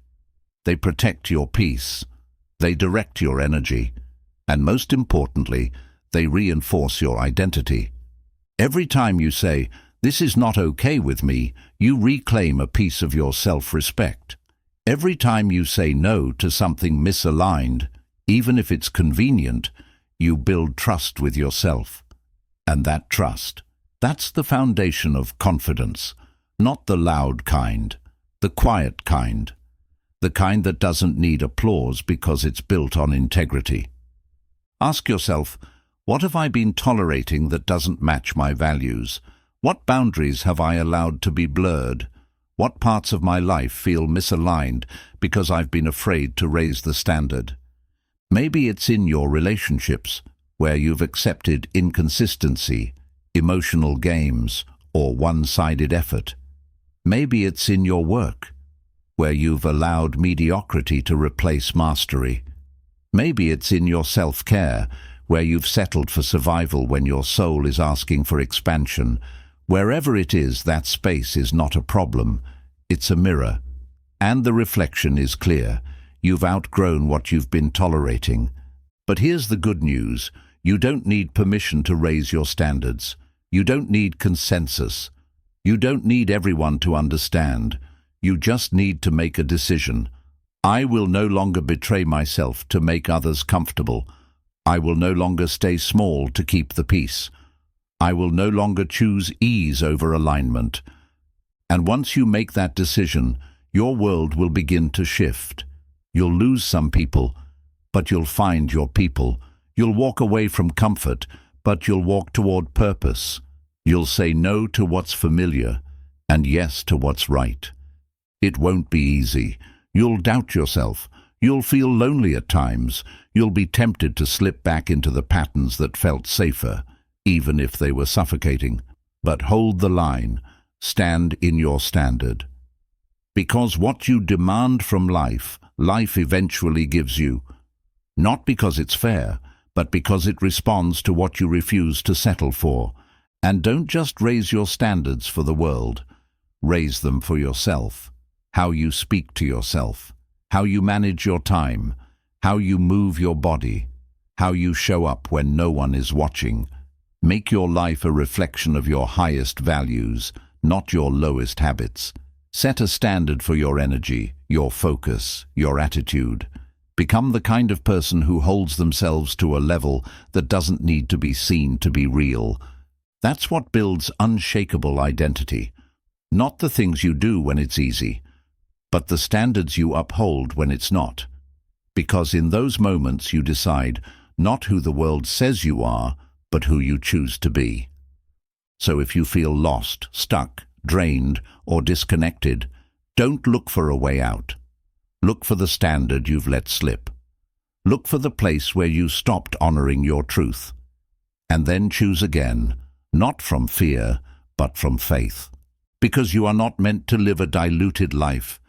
They protect your peace. They direct your energy. And most importantly, they reinforce your identity. Every time you say, "This is not okay with me," you reclaim a piece of your self-respect. Every time you say no to something misaligned, even if it's convenient, you build trust with yourself. And that trust, that's the foundation of confidence, not the loud kind, the quiet kind, the kind that doesn't need applause because it's built on integrity. Ask yourself, what have I been tolerating that doesn't match my values? What boundaries have I allowed to be blurred? What parts of my life feel misaligned because I've been afraid to raise the standard? Maybe it's in your relationships, where you've accepted inconsistency, emotional games, or one-sided effort. Maybe it's in your work, where you've allowed mediocrity to replace mastery. Maybe it's in your self-care, where you've settled for survival when your soul is asking for expansion, Wherever it is, that space is not a problem. It's a mirror. And the reflection is clear. You've outgrown what you've been tolerating. But here's the good news. You don't need permission to raise your standards. You don't need consensus. You don't need everyone to understand. You just need to make a decision. I will no longer betray myself to make others comfortable. I will no longer stay small to keep the peace. I will no longer choose ease over alignment. And once you make that decision, your world will begin to shift. You'll lose some people, but you'll find your people. You'll walk away from comfort, but you'll walk toward purpose. You'll say no to what's familiar and yes to what's right. It won't be easy. You'll doubt yourself. You'll feel lonely at times. You'll be tempted to slip back into the patterns that felt safer, even if they were suffocating. But hold the line. Stand in your standard. Because what you demand from life, life eventually gives you. Not because it's fair, but because it responds to what you refuse to settle for. And don't just raise your standards for the world. Raise them for yourself. How you speak to yourself. How you manage your time. How you move your body. How you show up when no one is watching. Make your life a reflection of your highest values, not your lowest habits. Set a standard for your energy, your focus, your attitude. Become the kind of person who holds themselves to a level that doesn't need to be seen to be real. That's what builds unshakable identity. Not the things you do when it's easy, but the standards you uphold when it's not. Because in those moments you decide not who the world says you are, but who you choose to be. So if you feel lost, stuck, drained, or disconnected, don't look for a way out. Look for the standard you've let slip. Look for the place where you stopped honoring your truth. And then choose again, not from fear, but from faith. Because you are not meant to live a diluted life.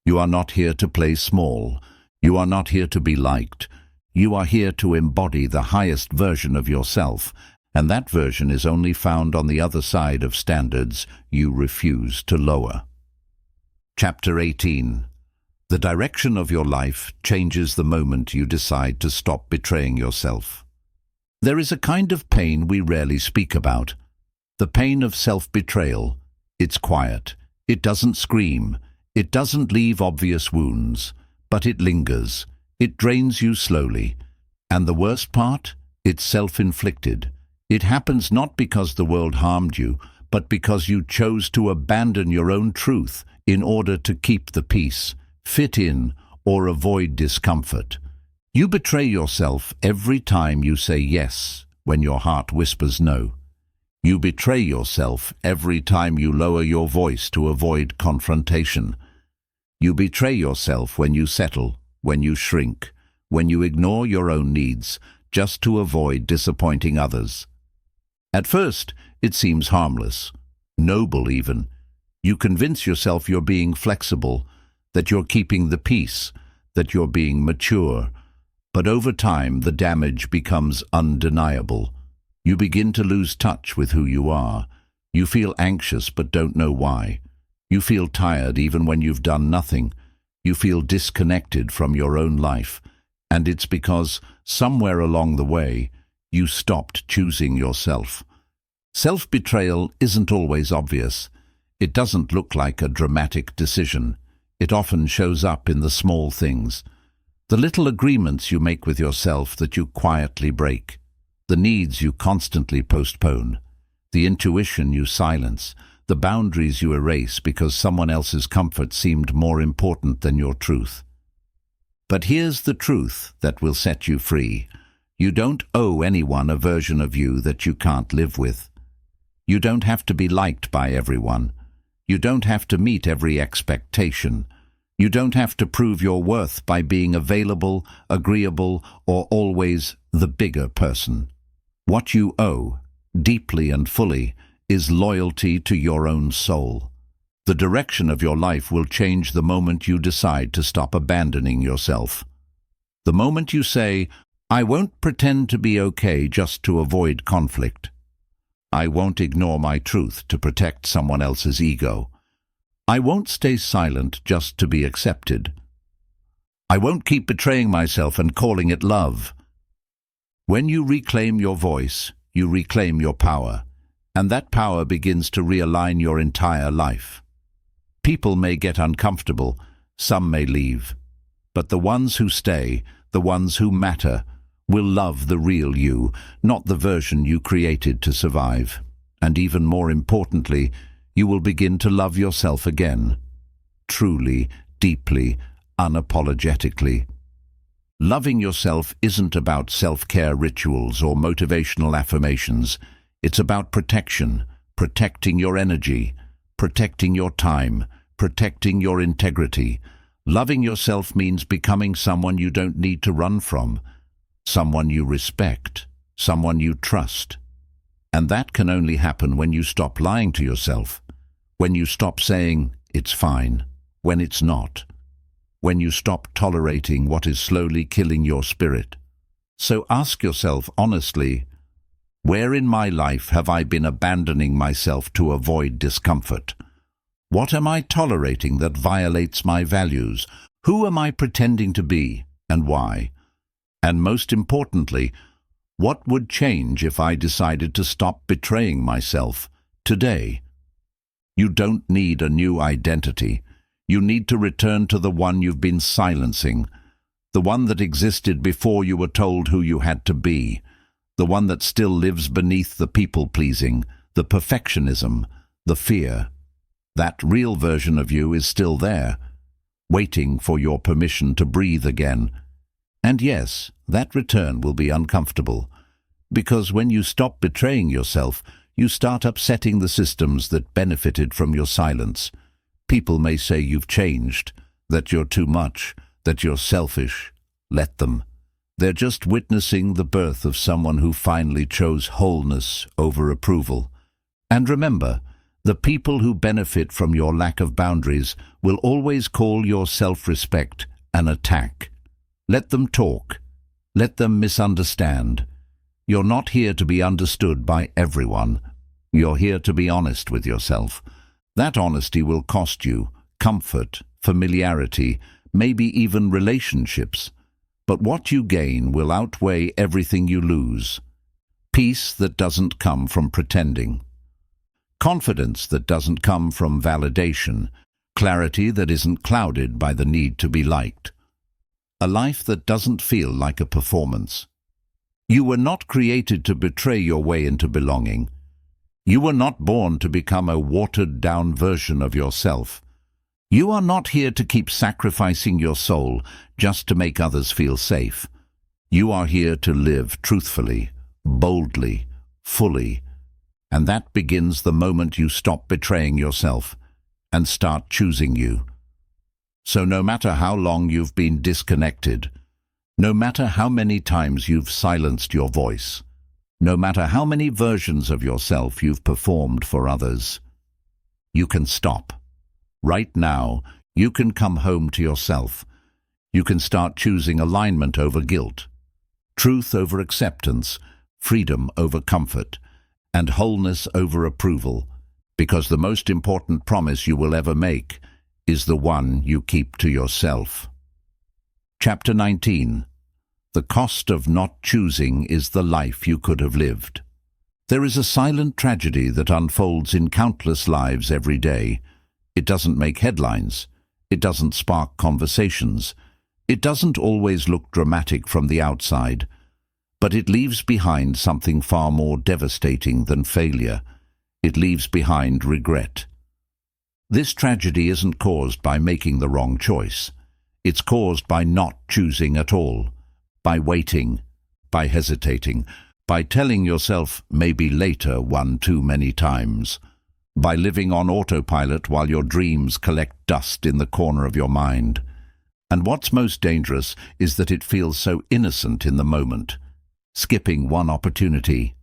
You are not here to play small. You are not here to be liked. You are here to embody the highest version of yourself, and that version is only found on the other side of standards you refuse to lower. Chapter 18. The direction of your life changes the moment you decide to stop betraying yourself. There is a kind of pain we rarely speak about. The pain of self-betrayal. It's quiet. It doesn't scream. It doesn't leave obvious wounds. But it lingers. It drains you slowly. And the worst part? It's self-inflicted. It happens not because the world harmed you, but because you chose to abandon your own truth in order to keep the peace, fit in, or avoid discomfort. You betray yourself every time you say yes when your heart whispers no. You betray yourself every time you lower your voice to avoid confrontation. You betray yourself when you settle, when you shrink, when you ignore your own needs just to avoid disappointing others. At first, it seems harmless, noble even. You convince yourself you're being flexible, that you're keeping the peace, that you're being mature. But over time, the damage becomes undeniable. You begin to lose touch with who you are. You feel anxious but don't know why. You feel tired even when you've done nothing. You feel disconnected from your own life. And it's because, somewhere along the way, you stopped choosing yourself. Self-betrayal isn't always obvious. It doesn't look like a dramatic decision. It often shows up in the small things. The little agreements you make with yourself that you quietly break. The needs you constantly postpone. The intuition you silence. The boundaries you erase because someone else's comfort seemed more important than your truth. But here's the truth that will set you free. You don't owe anyone a version of you that you can't live with. You don't have to be liked by everyone. You don't have to meet every expectation. You don't have to prove your worth by being available, agreeable, or always the bigger person. What you owe, deeply and fully, is loyalty to your own soul. The direction of your life will change the moment you decide to stop abandoning yourself. The moment you say, I won't pretend to be okay just to avoid conflict. I won't ignore my truth to protect someone else's ego. I won't stay silent just to be accepted. I won't keep betraying myself and calling it love. When you reclaim your voice, you reclaim your power, and that power begins to realign your entire life. People may get uncomfortable, some may leave, but the ones who stay, the ones who matter, will love the real you, not the version you created to survive. And even more importantly, you will begin to love yourself again. Truly, deeply, unapologetically. Loving yourself isn't about self-care rituals or motivational affirmations. It's about protection, protecting your energy, protecting your time, protecting your integrity. Loving yourself means becoming someone you don't need to run from, someone you respect, someone you trust. And that can only happen when you stop lying to yourself, when you stop saying, "It's fine," when it's not, when you stop tolerating what is slowly killing your spirit. So ask yourself honestly, where in my life have I been abandoning myself to avoid discomfort? What am I tolerating that violates my values? Who am I pretending to be, and why? And most importantly, what would change if I decided to stop betraying myself today? You don't need a new identity. You need to return to the one you've been silencing, the one that existed before you were told who you had to be, the one that still lives beneath the people-pleasing, the perfectionism, the fear. That real version of you is still there, waiting for your permission to breathe again. And yes, that return will be uncomfortable, because when you stop betraying yourself, you start upsetting the systems that benefited from your silence. People may say you've changed, that you're too much, that you're selfish. Let them. They're just witnessing the birth of someone who finally chose wholeness over approval. And remember, the people who benefit from your lack of boundaries will always call your self-respect an attack. Let them talk. Let them misunderstand. You're not here to be understood by everyone. You're here to be honest with yourself. That honesty will cost you comfort, familiarity, maybe even relationships. But what you gain will outweigh everything you lose. Peace that doesn't come from pretending. Confidence that doesn't come from validation. Clarity that isn't clouded by the need to be liked. A life that doesn't feel like a performance. You were not created to betray your way into belonging. You were not born to become a watered-down version of yourself. You are not here to keep sacrificing your soul just to make others feel safe. You are here to live truthfully, boldly, fully. And that begins the moment you stop betraying yourself and start choosing you. So no matter how long you've been disconnected, no matter how many times you've silenced your voice, no matter how many versions of yourself you've performed for others, you can stop. Right now, you can come home to yourself. You can start choosing alignment over guilt, truth over acceptance, freedom over comfort, and wholeness over approval, because the most important promise you will ever make is the one you keep to yourself. Chapter 19. The cost of not choosing is the life you could have lived. There is a silent tragedy that unfolds in countless lives every day. It doesn't make headlines. It doesn't spark conversations. It doesn't always look dramatic from the outside. But it leaves behind something far more devastating than failure. It leaves behind regret. This tragedy isn't caused by making the wrong choice. It's caused by not choosing at all. By waiting, by hesitating, by telling yourself maybe later one too many times, by living on autopilot while your dreams collect dust in the corner of your mind. And what's most dangerous is that it feels so innocent in the moment, skipping one opportunity,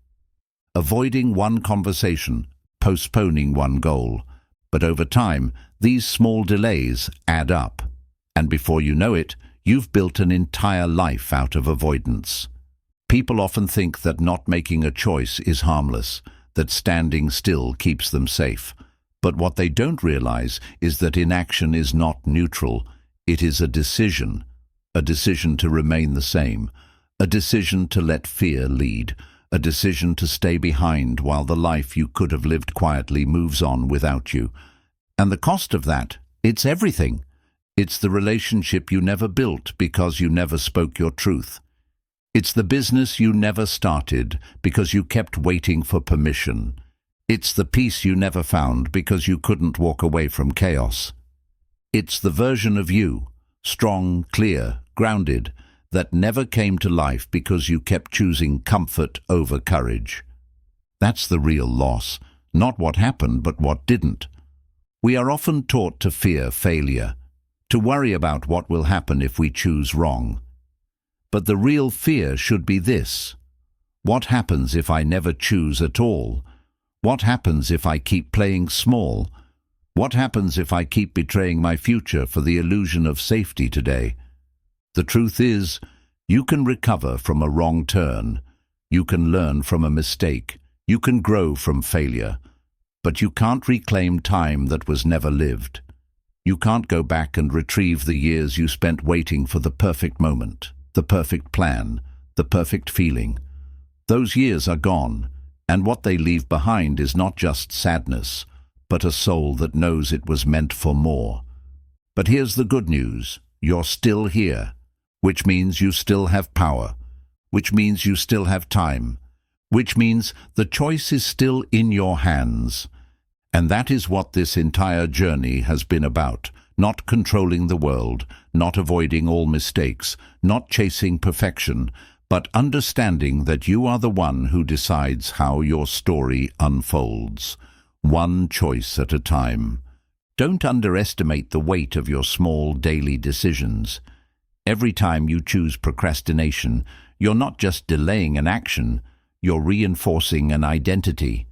avoiding one conversation, postponing one goal. But over time, these small delays add up, and before you know it, you've built an entire life out of avoidance. People often think that not making a choice is harmless, that standing still keeps them safe. But what they don't realize is that inaction is not neutral. It is a decision to remain the same, a decision to let fear lead, a decision to stay behind while the life you could have lived quietly moves on without you. And the cost of that, it's everything. It's the relationship you never built because you never spoke your truth. It's the business you never started because you kept waiting for permission. It's the peace you never found because you couldn't walk away from chaos. It's the version of you, strong, clear, grounded, that never came to life because you kept choosing comfort over courage. That's the real loss, not what happened but what didn't. We are often taught to fear failure, to worry about what will happen if we choose wrong. But the real fear should be this: what happens if I never choose at all? What happens if I keep playing small? What happens if I keep betraying my future for the illusion of safety today? The truth is, you can recover from a wrong turn. You can learn from a mistake. You can grow from failure. But you can't reclaim time that was never lived. You can't go back and retrieve the years you spent waiting for the perfect moment, the perfect plan, the perfect feeling. Those years are gone, and what they leave behind is not just sadness, but a soul that knows it was meant for more. But here's the good news: you're still here, which means you still have power, which means you still have time, which means the choice is still in your hands. And that is what this entire journey has been about: not controlling the world, not avoiding all mistakes, not chasing perfection, but understanding that you are the one who decides how your story unfolds, one choice at a time. Don't underestimate the weight of your small daily decisions. Every time you choose procrastination, you're not just delaying an action, you're reinforcing an identity.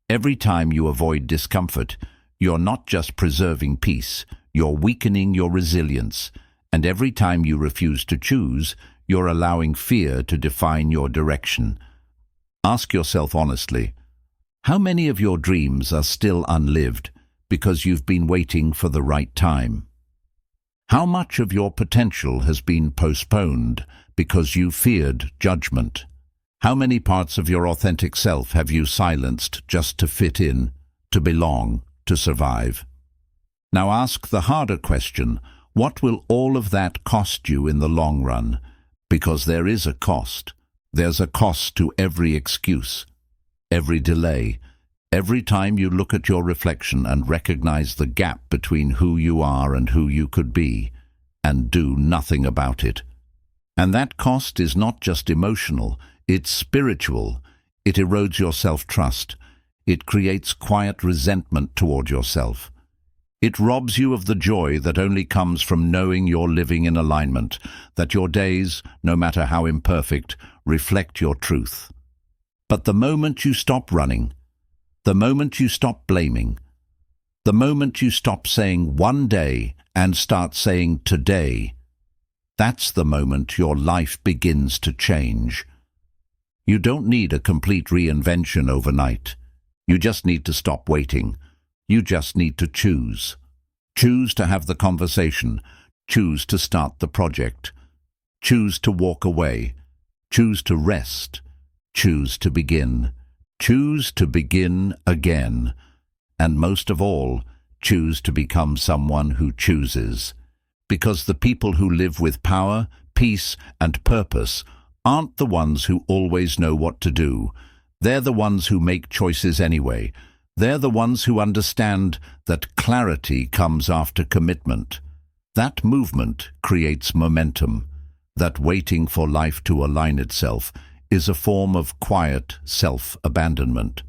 Every time you avoid discomfort, you're not just preserving peace, you're weakening your resilience. And every time you refuse to choose, you're allowing fear to define your direction. Ask yourself honestly, how many of your dreams are still unlived because you've been waiting for the right time? How much of your potential has been postponed because you feared judgment? How many parts of your authentic self have you silenced just to fit in, to belong, to survive? Now ask the harder question: what will all of that cost you in the long run? Because there is a cost. There's a cost to every excuse, every delay, every time you look at your reflection and recognize the gap between who you are and who you could be, and do nothing about it. And that cost is not just emotional, it's spiritual. It erodes your self-trust. It creates quiet resentment toward yourself. It robs you of the joy that only comes from knowing you're living in alignment, that your days, no matter how imperfect, reflect your truth. But the moment you stop running, the moment you stop blaming, the moment you stop saying one day and start saying today, that's the moment your life begins to change. You don't need a complete reinvention overnight. You just need to stop waiting. You just need to choose. Choose to have the conversation. Choose to start the project. Choose to walk away. Choose to rest. Choose to begin. Choose to begin again. And most of all, choose to become someone who chooses. Because the people who live with power, peace, and purpose aren't the ones who always know what to do. They're the ones who make choices anyway. They're the ones who understand that clarity comes after commitment. That movement creates momentum. That waiting for life to align itself is a form of quiet self-abandonment.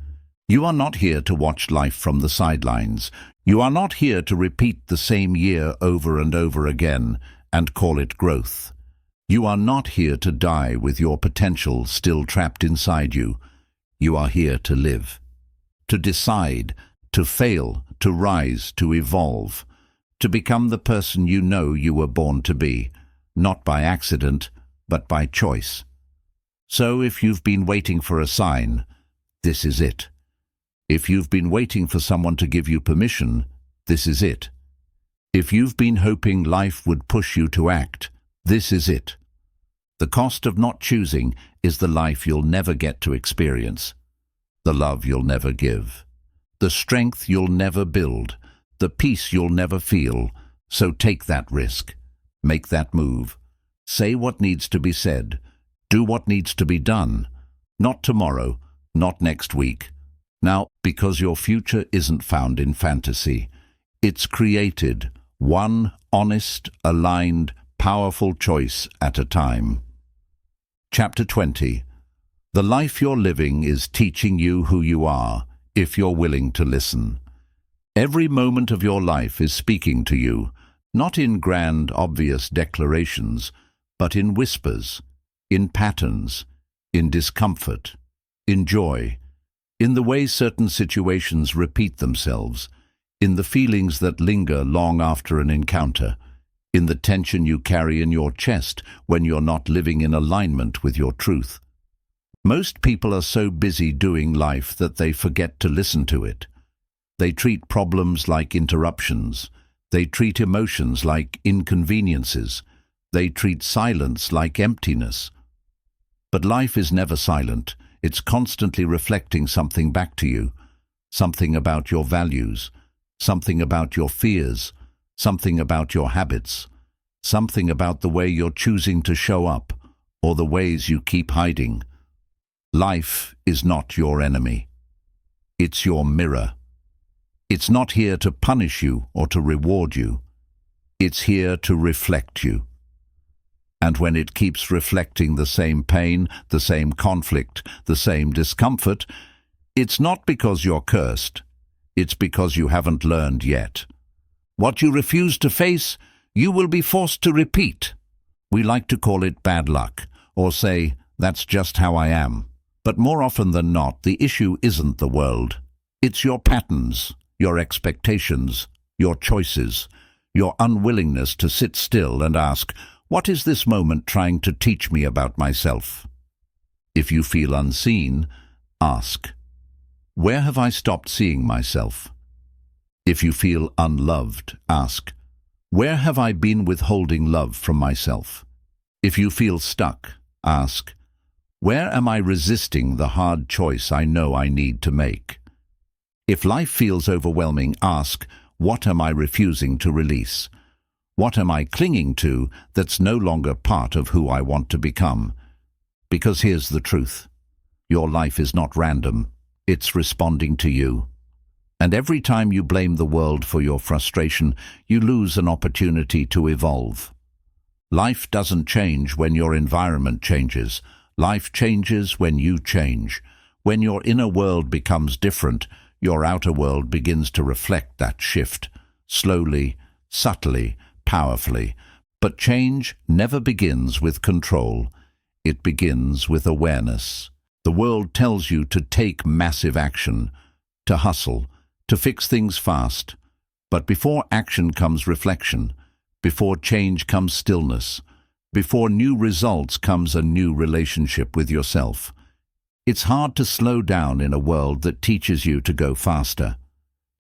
You are not here to watch life from the sidelines. You are not here to repeat the same year over and over again and call it growth. You are not here to die with your potential still trapped inside you. You are here to live, to decide, to fail, to rise, to evolve, to become the person you know you were born to be, not by accident, but by choice. So if you've been waiting for a sign, this is it. If you've been waiting for someone to give you permission, this is it. If you've been hoping life would push you to act, this is it. The cost of not choosing is the life you'll never get to experience, the love you'll never give, the strength you'll never build, the peace you'll never feel. So take that risk. Make that move. Say what needs to be said. Do what needs to be done. Not tomorrow, not next week. Now, because your future isn't found in fantasy. It's created, one honest, aligned, powerful choice at a time. Chapter 20. The life you're living is teaching you who you are, if you're willing to listen. Every moment of your life is speaking to you, not in grand, obvious declarations, but in whispers, in patterns, in discomfort, in joy, in the way certain situations repeat themselves, in the feelings that linger long after an encounter, in the tension you carry in your chest when you're not living in alignment with your truth. Most people are so busy doing life that they forget to listen to it. They treat problems like interruptions. They treat emotions like inconveniences. They treat silence like emptiness. But life is never silent. It's constantly reflecting something back to you, something about your values, something about your fears, something about your habits, something about the way you're choosing to show up, or the ways you keep hiding. Life is not your enemy. It's your mirror. It's not here to punish you or to reward you. It's here to reflect you. And when it keeps reflecting the same pain, the same conflict, the same discomfort, it's not because you're cursed. It's because you haven't learned yet. What you refuse to face, you will be forced to repeat. We like to call it bad luck, or say, that's just how I am. But more often than not, the issue isn't the world. It's your patterns, your expectations, your choices, your unwillingness to sit still and ask, what is this moment trying to teach me about myself? If you feel unseen, ask, where have I stopped seeing myself? If you feel unloved, ask, where have I been withholding love from myself? If you feel stuck, ask, where am I resisting the hard choice I know I need to make? If life feels overwhelming, ask, what am I refusing to release? What am I clinging to that's no longer part of who I want to become? Because here's the truth. Your life is not random. It's responding to you. And every time you blame the world for your frustration, you lose an opportunity to evolve. Life doesn't change when your environment changes. Life changes when you change. When your inner world becomes different, your outer world begins to reflect that shift, slowly, subtly, powerfully. But change never begins with control. It begins with awareness. The world tells you to take massive action, to hustle, to fix things fast. But before action comes reflection. Before change comes stillness. Before new results comes a new relationship with yourself. It's hard to slow down in a world that teaches you to go faster.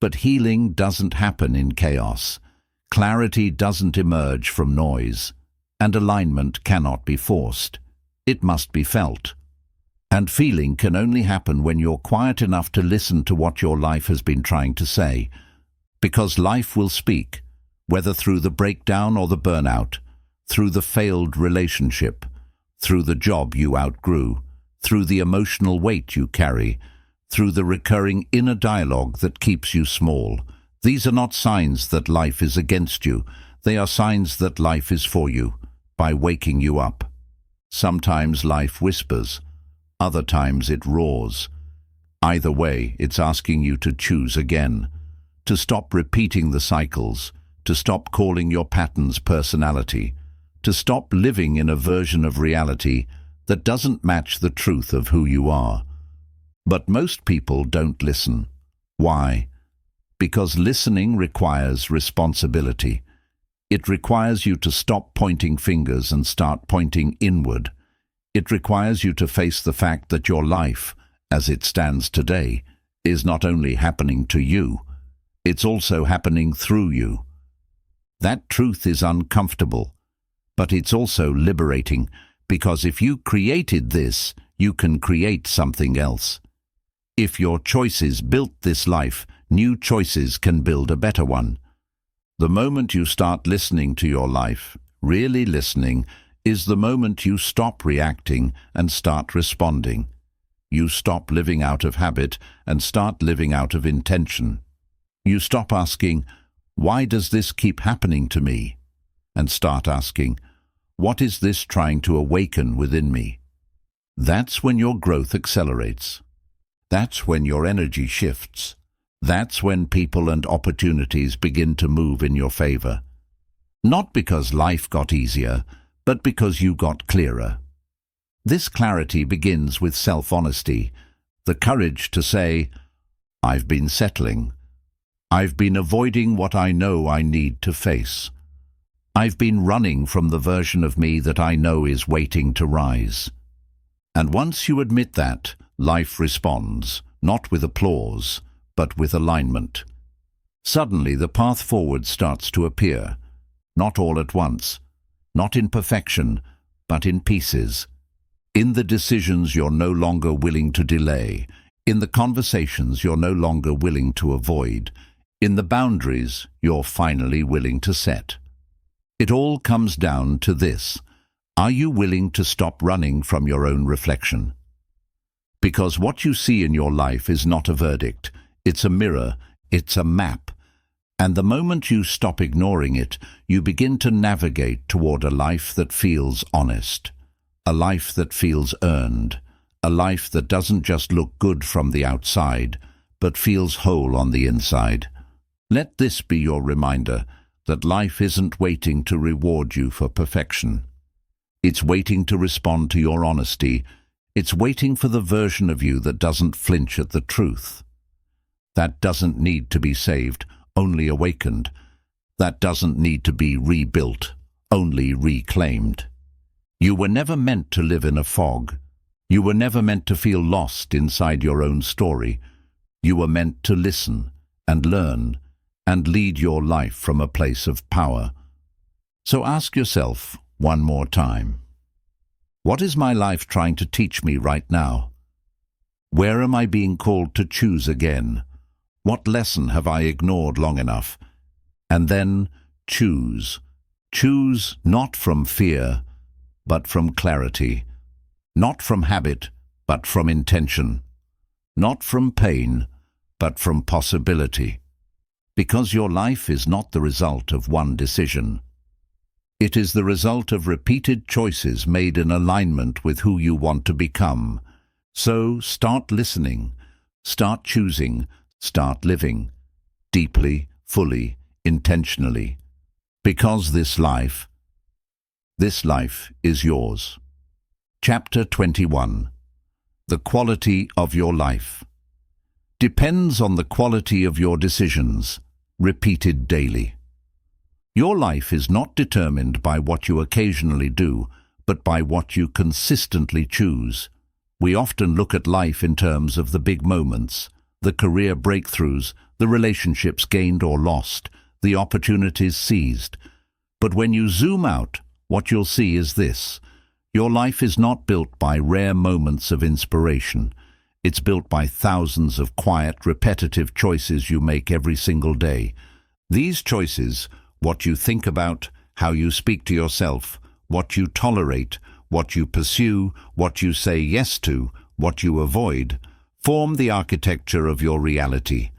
But healing doesn't happen in chaos. Clarity doesn't emerge from noise. And alignment cannot be forced. It must be felt. And feeling can only happen when you're quiet enough to listen to what your life has been trying to say. Because life will speak, whether through the breakdown or the burnout, through the failed relationship, through the job you outgrew, through the emotional weight you carry, through the recurring inner dialogue that keeps you small. These are not signs that life is against you. They are signs that life is for you, by waking you up. Sometimes life whispers. Other times it roars. Either way, it's asking you to choose again, to stop repeating the cycles, to stop calling your patterns personality, to stop living in a version of reality that doesn't match the truth of who you are. But most people don't listen. Why? Because listening requires responsibility. It requires you to stop pointing fingers and start pointing inward. It requires you to face the fact that your life, as it stands today, is not only happening to you, it's also happening through you. That truth is uncomfortable, but it's also liberating, because if you created this, you can create something else. If your choices built this life, new choices can build a better one. The moment you start listening to your life, really listening, is the moment you stop reacting and start responding. You stop living out of habit and start living out of intention. You stop asking, "Why does this keep happening to me?" and start asking, "What is this trying to awaken within me?" That's when your growth accelerates. That's when your energy shifts. That's when people and opportunities begin to move in your favor. Not because life got easier, but because you got clearer. This clarity begins with self-honesty, the courage to say, "I've been settling. I've been avoiding what I know I need to face. I've been running from the version of me that I know is waiting to rise." And once you admit that, life responds, not with applause, but with alignment. Suddenly the path forward starts to appear, not all at once, not in perfection, but in pieces. In the decisions you're no longer willing to delay, in the conversations you're no longer willing to avoid, in the boundaries you're finally willing to set. It all comes down to this: are you willing to stop running from your own reflection? Because what you see in your life is not a verdict, it's a mirror, it's a map. And the moment you stop ignoring it, you begin to navigate toward a life that feels honest, a life that feels earned, a life that doesn't just look good from the outside, but feels whole on the inside. Let this be your reminder that life isn't waiting to reward you for perfection. It's waiting to respond to your honesty. It's waiting for the version of you that doesn't flinch at the truth. That doesn't need to be saved, only awakened. That doesn't need to be rebuilt, only reclaimed. You were never meant to live in a fog. You were never meant to feel lost inside your own story. You were meant to listen and learn and lead your life from a place of power. So ask yourself one more time, what is my life trying to teach me right now? Where am I being called to choose again? What lesson have I ignored long enough? And then choose. Choose not from fear, but from clarity. Not from habit, but from intention. Not from pain, but from possibility. Because your life is not the result of one decision. It is the result of repeated choices made in alignment with who you want to become. So start listening, start choosing, start living, deeply, fully, intentionally. Because this life is yours. Chapter 21. The quality of your life depends on the quality of your decisions, repeated daily. Your life is not determined by what you occasionally do, but by what you consistently choose. We often look at life in terms of the big moments, the career breakthroughs, the relationships gained or lost, the opportunities seized. But when you zoom out, what you'll see is this: your life is not built by rare moments of inspiration. It's built by thousands of quiet, repetitive choices you make every single day. These choices, what you think about, how you speak to yourself, what you tolerate, what you pursue, what you say yes to, what you avoid, form the architecture of your reality.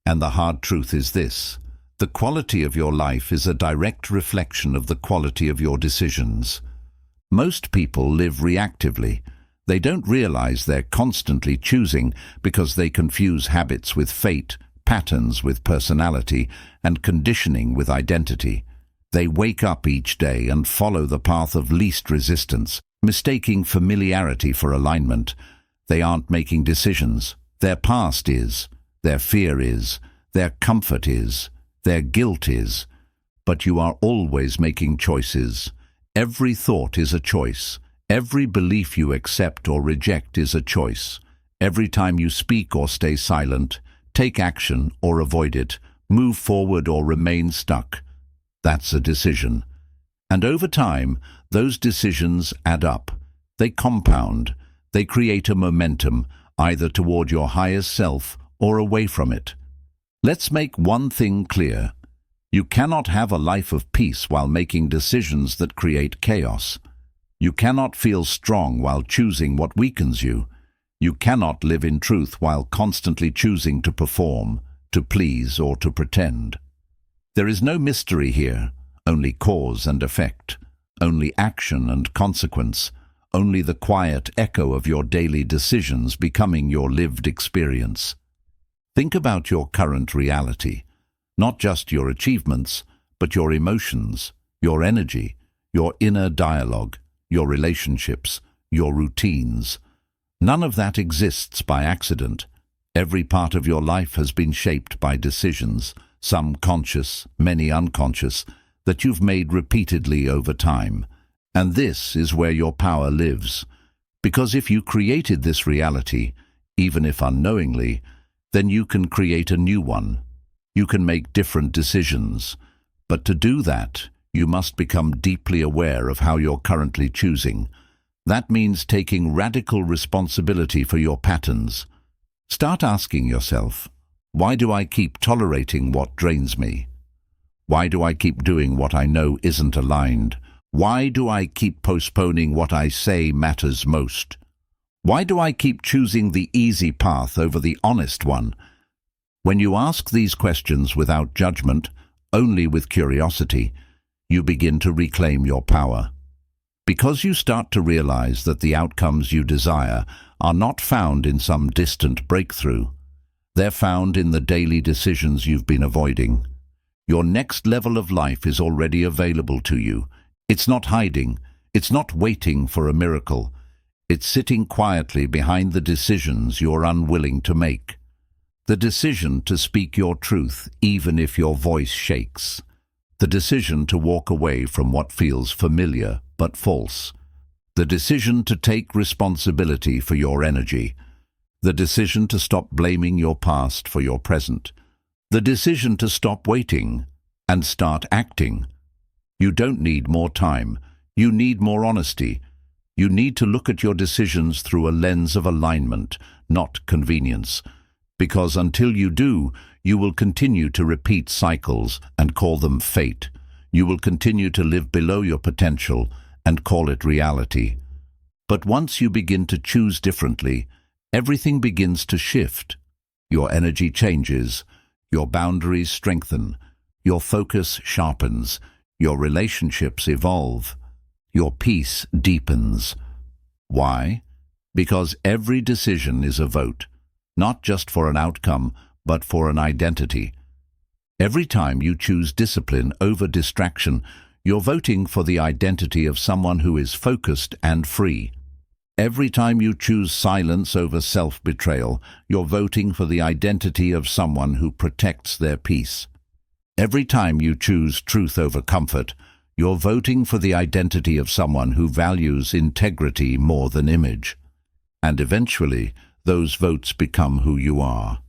And the hard truth is this: the quality of your life is a direct reflection of the quality of your decisions. Most people live reactively. They don't realize they're constantly choosing because they confuse habits with fate, patterns with personality, and conditioning with identity. They wake up each day and follow the path of least resistance, mistaking familiarity for alignment. They aren't making decisions. Their past is, their fear is, their comfort is, their guilt is. But you are always making choices. Every thought is a choice. Every belief you accept or reject is a choice. Every time you speak or stay silent, take action or avoid it, move forward or remain stuck, that's a decision. And over time, those decisions add up. They compound. They create a momentum, either toward your highest self or away from it. Let's make one thing clear. You cannot have a life of peace while making decisions that create chaos. You cannot feel strong while choosing what weakens you. You cannot live in truth while constantly choosing to perform, to please, or to pretend. There is no mystery here, only cause and effect, only action and consequence, only the quiet echo of your daily decisions becoming your lived experience. Think about your current reality, not just your achievements, but your emotions, your energy, your inner dialogue, your relationships, your routines. None of that exists by accident. Every part of your life has been shaped by decisions, some conscious, many unconscious, that you've made repeatedly over time. And this is where your power lives. Because if you created this reality, even if unknowingly, then you can create a new one. You can make different decisions. But to do that, you must become deeply aware of how you're currently choosing. That means taking radical responsibility for your patterns. Start asking yourself, why do I keep tolerating what drains me? Why do I keep doing what I know isn't aligned? Why do I keep postponing what I say matters most? Why do I keep choosing the easy path over the honest one? When you ask these questions without judgment, only with curiosity, you begin to reclaim your power. Because you start to realize that the outcomes you desire are not found in some distant breakthrough. They're found in the daily decisions you've been avoiding. Your next level of life is already available to you. It's not hiding. It's not waiting for a miracle. It's sitting quietly behind the decisions you're unwilling to make. The decision to speak your truth even if your voice shakes. The decision to walk away from what feels familiar but false. The decision to take responsibility for your energy. The decision to stop blaming your past for your present. The decision to stop waiting and start acting. You don't need more time. You need more honesty. You need to look at your decisions through a lens of alignment, not convenience. Because until you do, you will continue to repeat cycles and call them fate. You will continue to live below your potential and call it reality. But once you begin to choose differently, everything begins to shift. Your energy changes, your boundaries strengthen, your focus sharpens, your relationships evolve, your peace deepens. Why? Because every decision is a vote, not just for an outcome, but for an identity. Every time you choose discipline over distraction, you're voting for the identity of someone who is focused and free. Every time you choose silence over self-betrayal, you're voting for the identity of someone who protects their peace. Every time you choose truth over comfort, you're voting for the identity of someone who values integrity more than image. And eventually, those votes become who you are.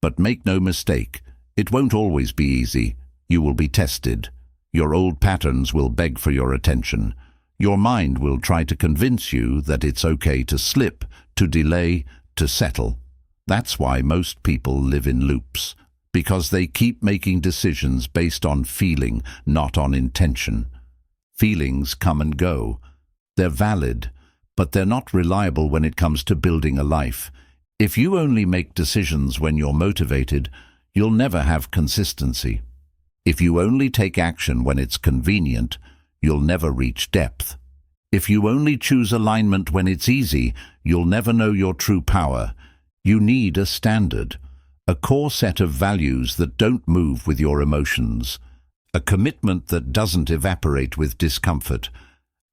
But make no mistake, it won't always be easy. You will be tested. Your old patterns will beg for your attention. Your mind will try to convince you that it's okay to slip, to delay, to settle. That's why most people live in loops, because they keep making decisions based on feeling, not on intention. Feelings come and go. They're valid, but they're not reliable when it comes to building a life. If you only make decisions when you're motivated, you'll never have consistency. If you only take action when it's convenient, you'll never reach depth. If you only choose alignment when it's easy, you'll never know your true power. You need a standard, a core set of values that don't move with your emotions, a commitment that doesn't evaporate with discomfort,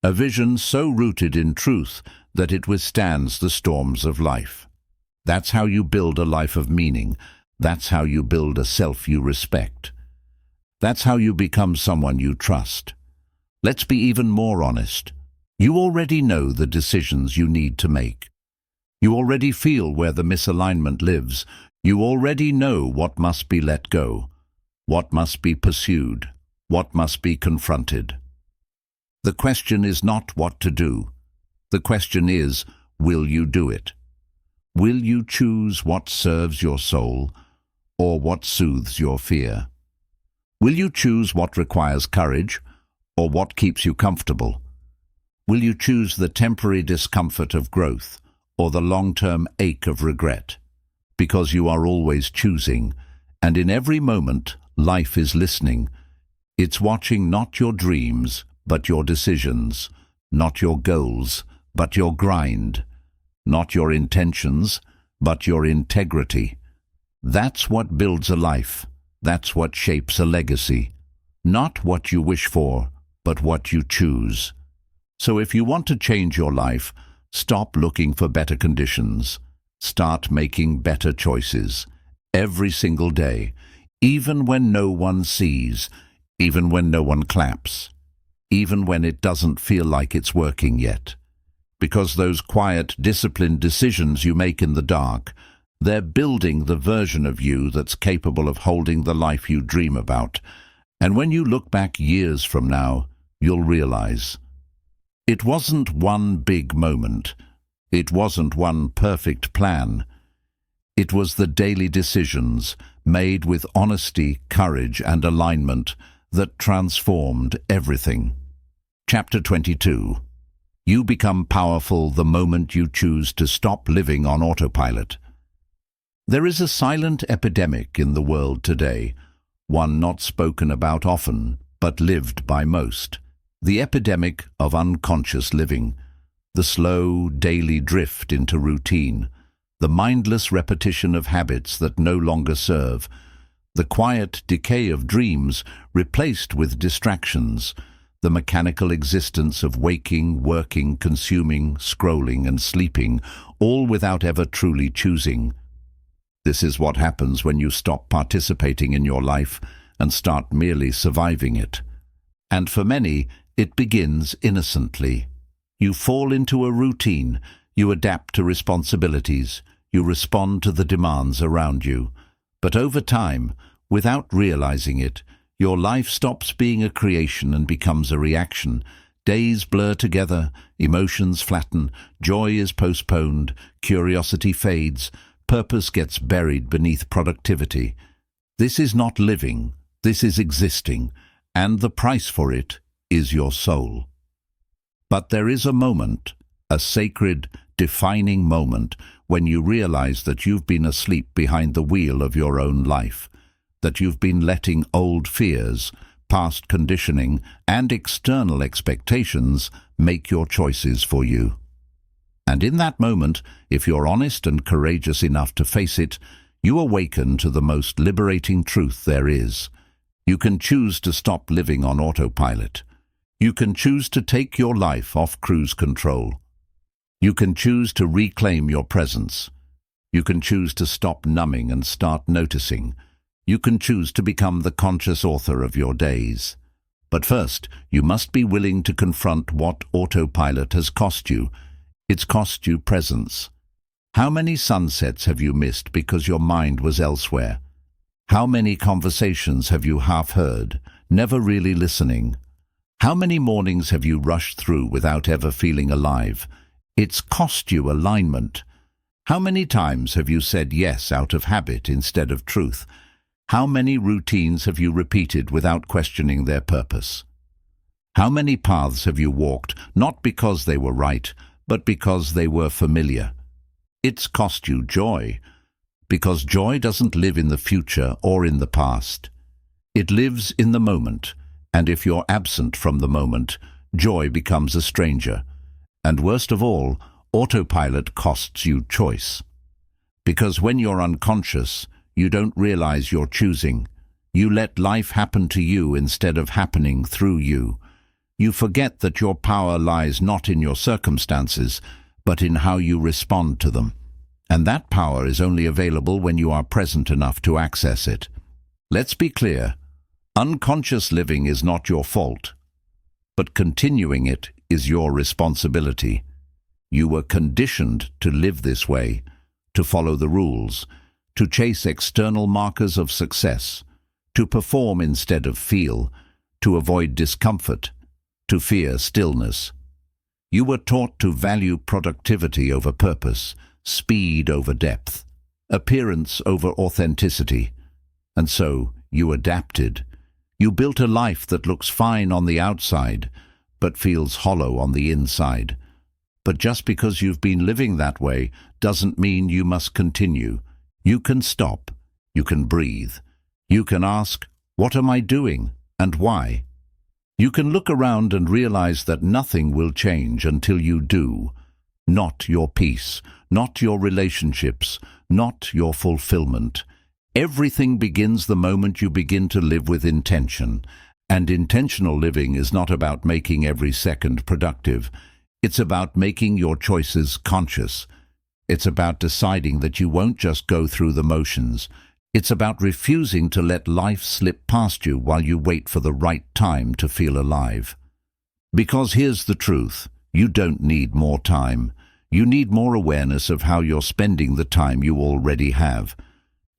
a vision so rooted in truth that it withstands the storms of life. That's how you build a life of meaning. That's how you build a self you respect. That's how you become someone you trust. Let's be even more honest. You already know the decisions you need to make. You already feel where the misalignment lives. You already know what must be let go, what must be pursued, what must be confronted. The question is not what to do. The question is, will you do it? Will you choose what serves your soul or what soothes your fear? Will you choose what requires courage or what keeps you comfortable? Will you choose the temporary discomfort of growth or the long-term ache of regret? Because you are always choosing, and in every moment life is listening. It's watching not your dreams, but your decisions, not your goals, but your grind, not your intentions, but your integrity. That's what builds a life. That's what shapes a legacy. Not what you wish for, but what you choose. So if you want to change your life, stop looking for better conditions. Start making better choices every single day, even when no one sees, even when no one claps, even when it doesn't feel like it's working yet. Because those quiet, disciplined decisions you make in the dark, they're building the version of you that's capable of holding the life you dream about. And when you look back years from now, you'll realize it wasn't one big moment. It wasn't one perfect plan. It was the daily decisions made with honesty, courage, and alignment that transformed everything. Chapter 22. You become powerful the moment you choose to stop living on autopilot. There is a silent epidemic in the world today, one not spoken about often, but lived by most. The epidemic of unconscious living, the slow, daily drift into routine, the mindless repetition of habits that no longer serve, the quiet decay of dreams replaced with distractions, the mechanical existence of waking, working, consuming, scrolling, and sleeping, all without ever truly choosing. This is what happens when you stop participating in your life and start merely surviving it. And for many, it begins innocently. You fall into a routine, you adapt to responsibilities, you respond to the demands around you. But over time, without realizing it, your life stops being a creation and becomes a reaction. Days blur together, emotions flatten, joy is postponed, curiosity fades, purpose gets buried beneath productivity. This is not living, this is existing, and the price for it is your soul. But there is a moment, a sacred, defining moment, when you realize that you've been asleep behind the wheel of your own life, that you've been letting old fears, past conditioning, and external expectations make your choices for you. And in that moment, if you're honest and courageous enough to face it, you awaken to the most liberating truth there is. You can choose to stop living on autopilot. You can choose to take your life off cruise control. You can choose to reclaim your presence. You can choose to stop numbing and start noticing. You can choose to become the conscious author of your days. But first, you must be willing to confront what autopilot has cost you. It's cost you presence. How many sunsets have you missed because your mind was elsewhere? How many conversations have you half heard, never really listening? How many mornings have you rushed through without ever feeling alive? It's cost you alignment. How many times have you said yes out of habit instead of truth? How many routines have you repeated without questioning their purpose? How many paths have you walked, not because they were right, but because they were familiar? It's cost you joy, because joy doesn't live in the future or in the past. It lives in the moment, and if you're absent from the moment, joy becomes a stranger. And worst of all, autopilot costs you choice. Because when you're unconscious, you don't realize you're choosing. You let life happen to you instead of happening through you. You forget that your power lies not in your circumstances, but in how you respond to them. And that power is only available when you are present enough to access it. Let's be clear. Unconscious living is not your fault, but continuing it is your responsibility. You were conditioned to live this way, to follow the rules, to chase external markers of success, to perform instead of feel, to avoid discomfort, to fear stillness. You were taught to value productivity over purpose, speed over depth, appearance over authenticity. And so you adapted. You built a life that looks fine on the outside, but feels hollow on the inside. But just because you've been living that way doesn't mean you must continue. You can stop. You can breathe. You can ask, what am I doing and why? You can look around and realize that nothing will change until you do. Not your peace, not your relationships, not your fulfillment. Everything begins the moment you begin to live with intention. And intentional living is not about making every second productive. It's about making your choices conscious. It's about deciding that you won't just go through the motions. It's about refusing to let life slip past you while you wait for the right time to feel alive. Because here's the truth, you don't need more time. You need more awareness of how you're spending the time you already have.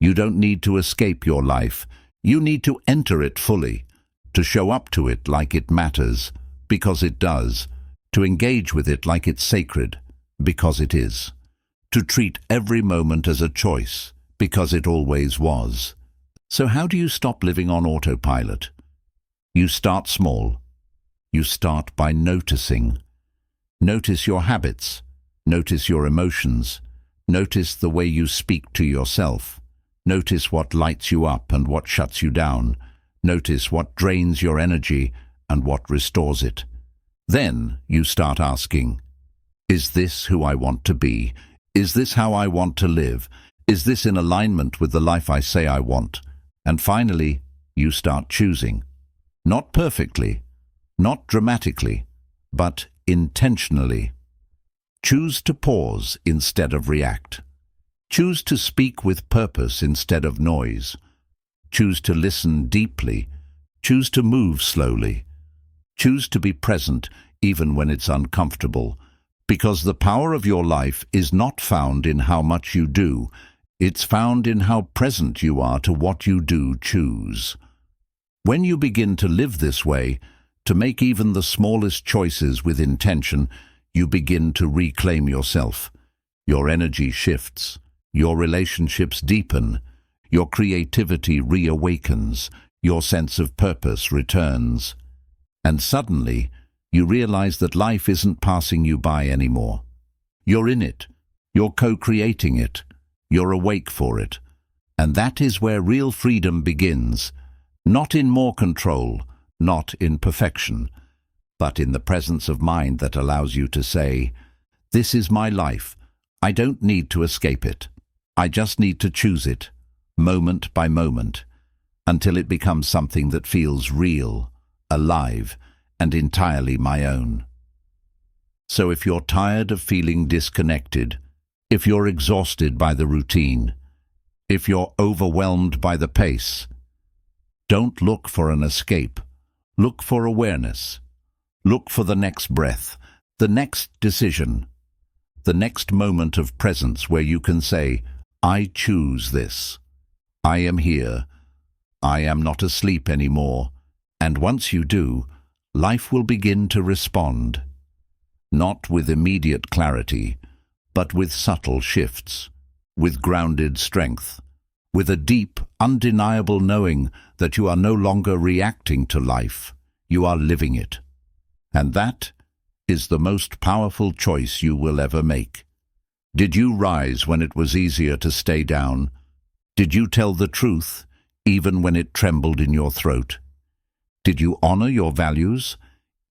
You don't need to escape your life. You need to enter it fully, to show up to it like it matters, because it does, to engage with it like it's sacred, because it is, to treat every moment as a choice, because it always was. So how do you stop living on autopilot? You start small. You start by noticing. Notice your habits. Notice your emotions. Notice the way you speak to yourself. Notice what lights you up and what shuts you down. Notice what drains your energy and what restores it. Then you start asking, is this who I want to be? Is this how I want to live? Is this in alignment with the life I say I want? And finally, you start choosing. Not perfectly, not dramatically, but intentionally. Choose to pause instead of react. Choose to speak with purpose instead of noise. Choose to listen deeply. Choose to move slowly. Choose to be present even when it's uncomfortable. Because the power of your life is not found in how much you do. It's found in how present you are to what you do choose. When you begin to live this way, to make even the smallest choices with intention, you begin to reclaim yourself. Your energy shifts. Your relationships deepen. Your creativity reawakens. Your sense of purpose returns. And suddenly, you realize that life isn't passing you by anymore. You're in it. You're co-creating it. You're awake for it. And that is where real freedom begins. Not in more control, not in perfection, but in the presence of mind that allows you to say, this is my life. I don't need to escape it. I just need to choose it, moment by moment, until it becomes something that feels real, alive, and entirely my own. So if you're tired of feeling disconnected, if you're exhausted by the routine, if you're overwhelmed by the pace, don't look for an escape. Look for awareness. Look for the next breath, the next decision, the next moment of presence where you can say, I choose this. I am here. I am not asleep anymore. And once you do, life will begin to respond. Not with immediate clarity, but with subtle shifts, with grounded strength, with a deep, undeniable knowing that you are no longer reacting to life, you are living it. And that is the most powerful choice you will ever make. Did you rise when it was easier to stay down? Did you tell the truth, even when it trembled in your throat? Did you honor your values,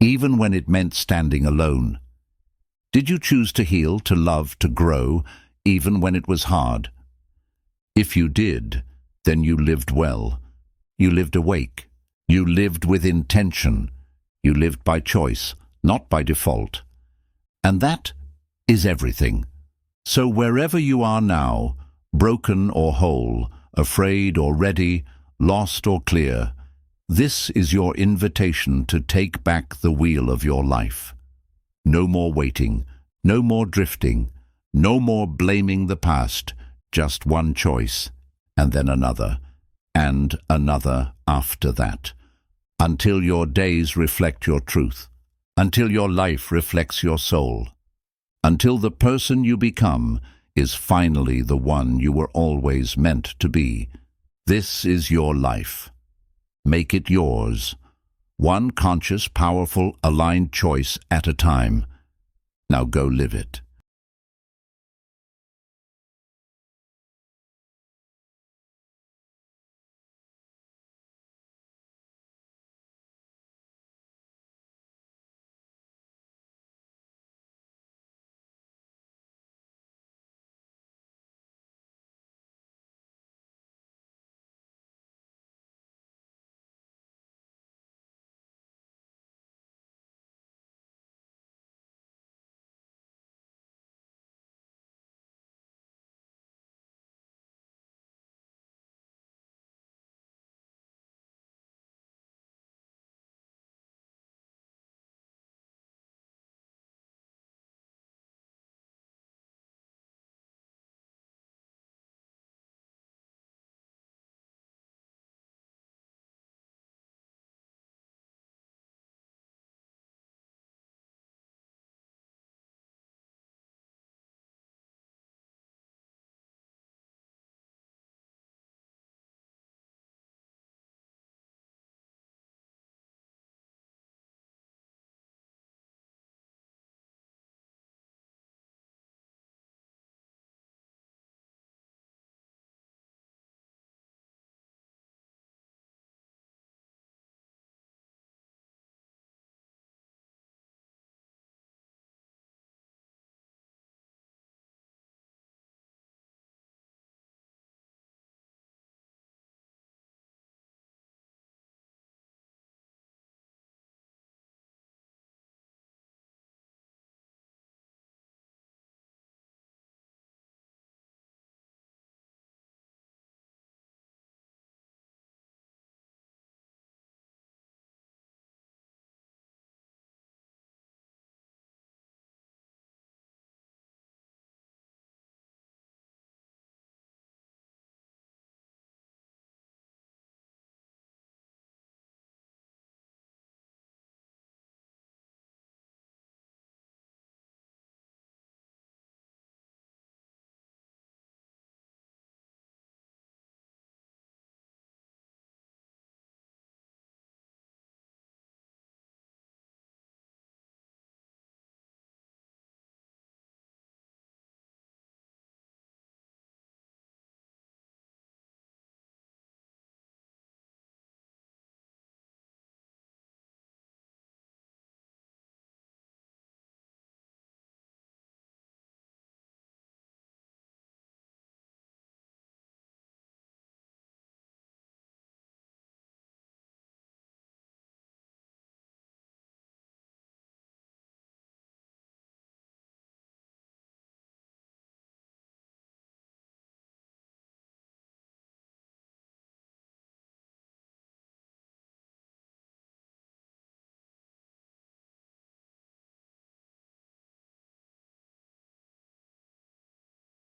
even when it meant standing alone? Did you choose to heal, to love, to grow, even when it was hard? If you did, then you lived well. You lived awake. You lived with intention. You lived by choice, not by default. And that is everything. So wherever you are now, broken or whole, afraid or ready, lost or clear, this is your invitation to take back the wheel of your life. No more waiting, No more drifting, no more blaming the past, just one choice, and then another, and another after that, until your days reflect your truth, until your life reflects your soul, until the person you become is finally the one you were always meant to be. This is your life. Make it yours, one conscious, powerful, aligned choice at a time. Now go live it.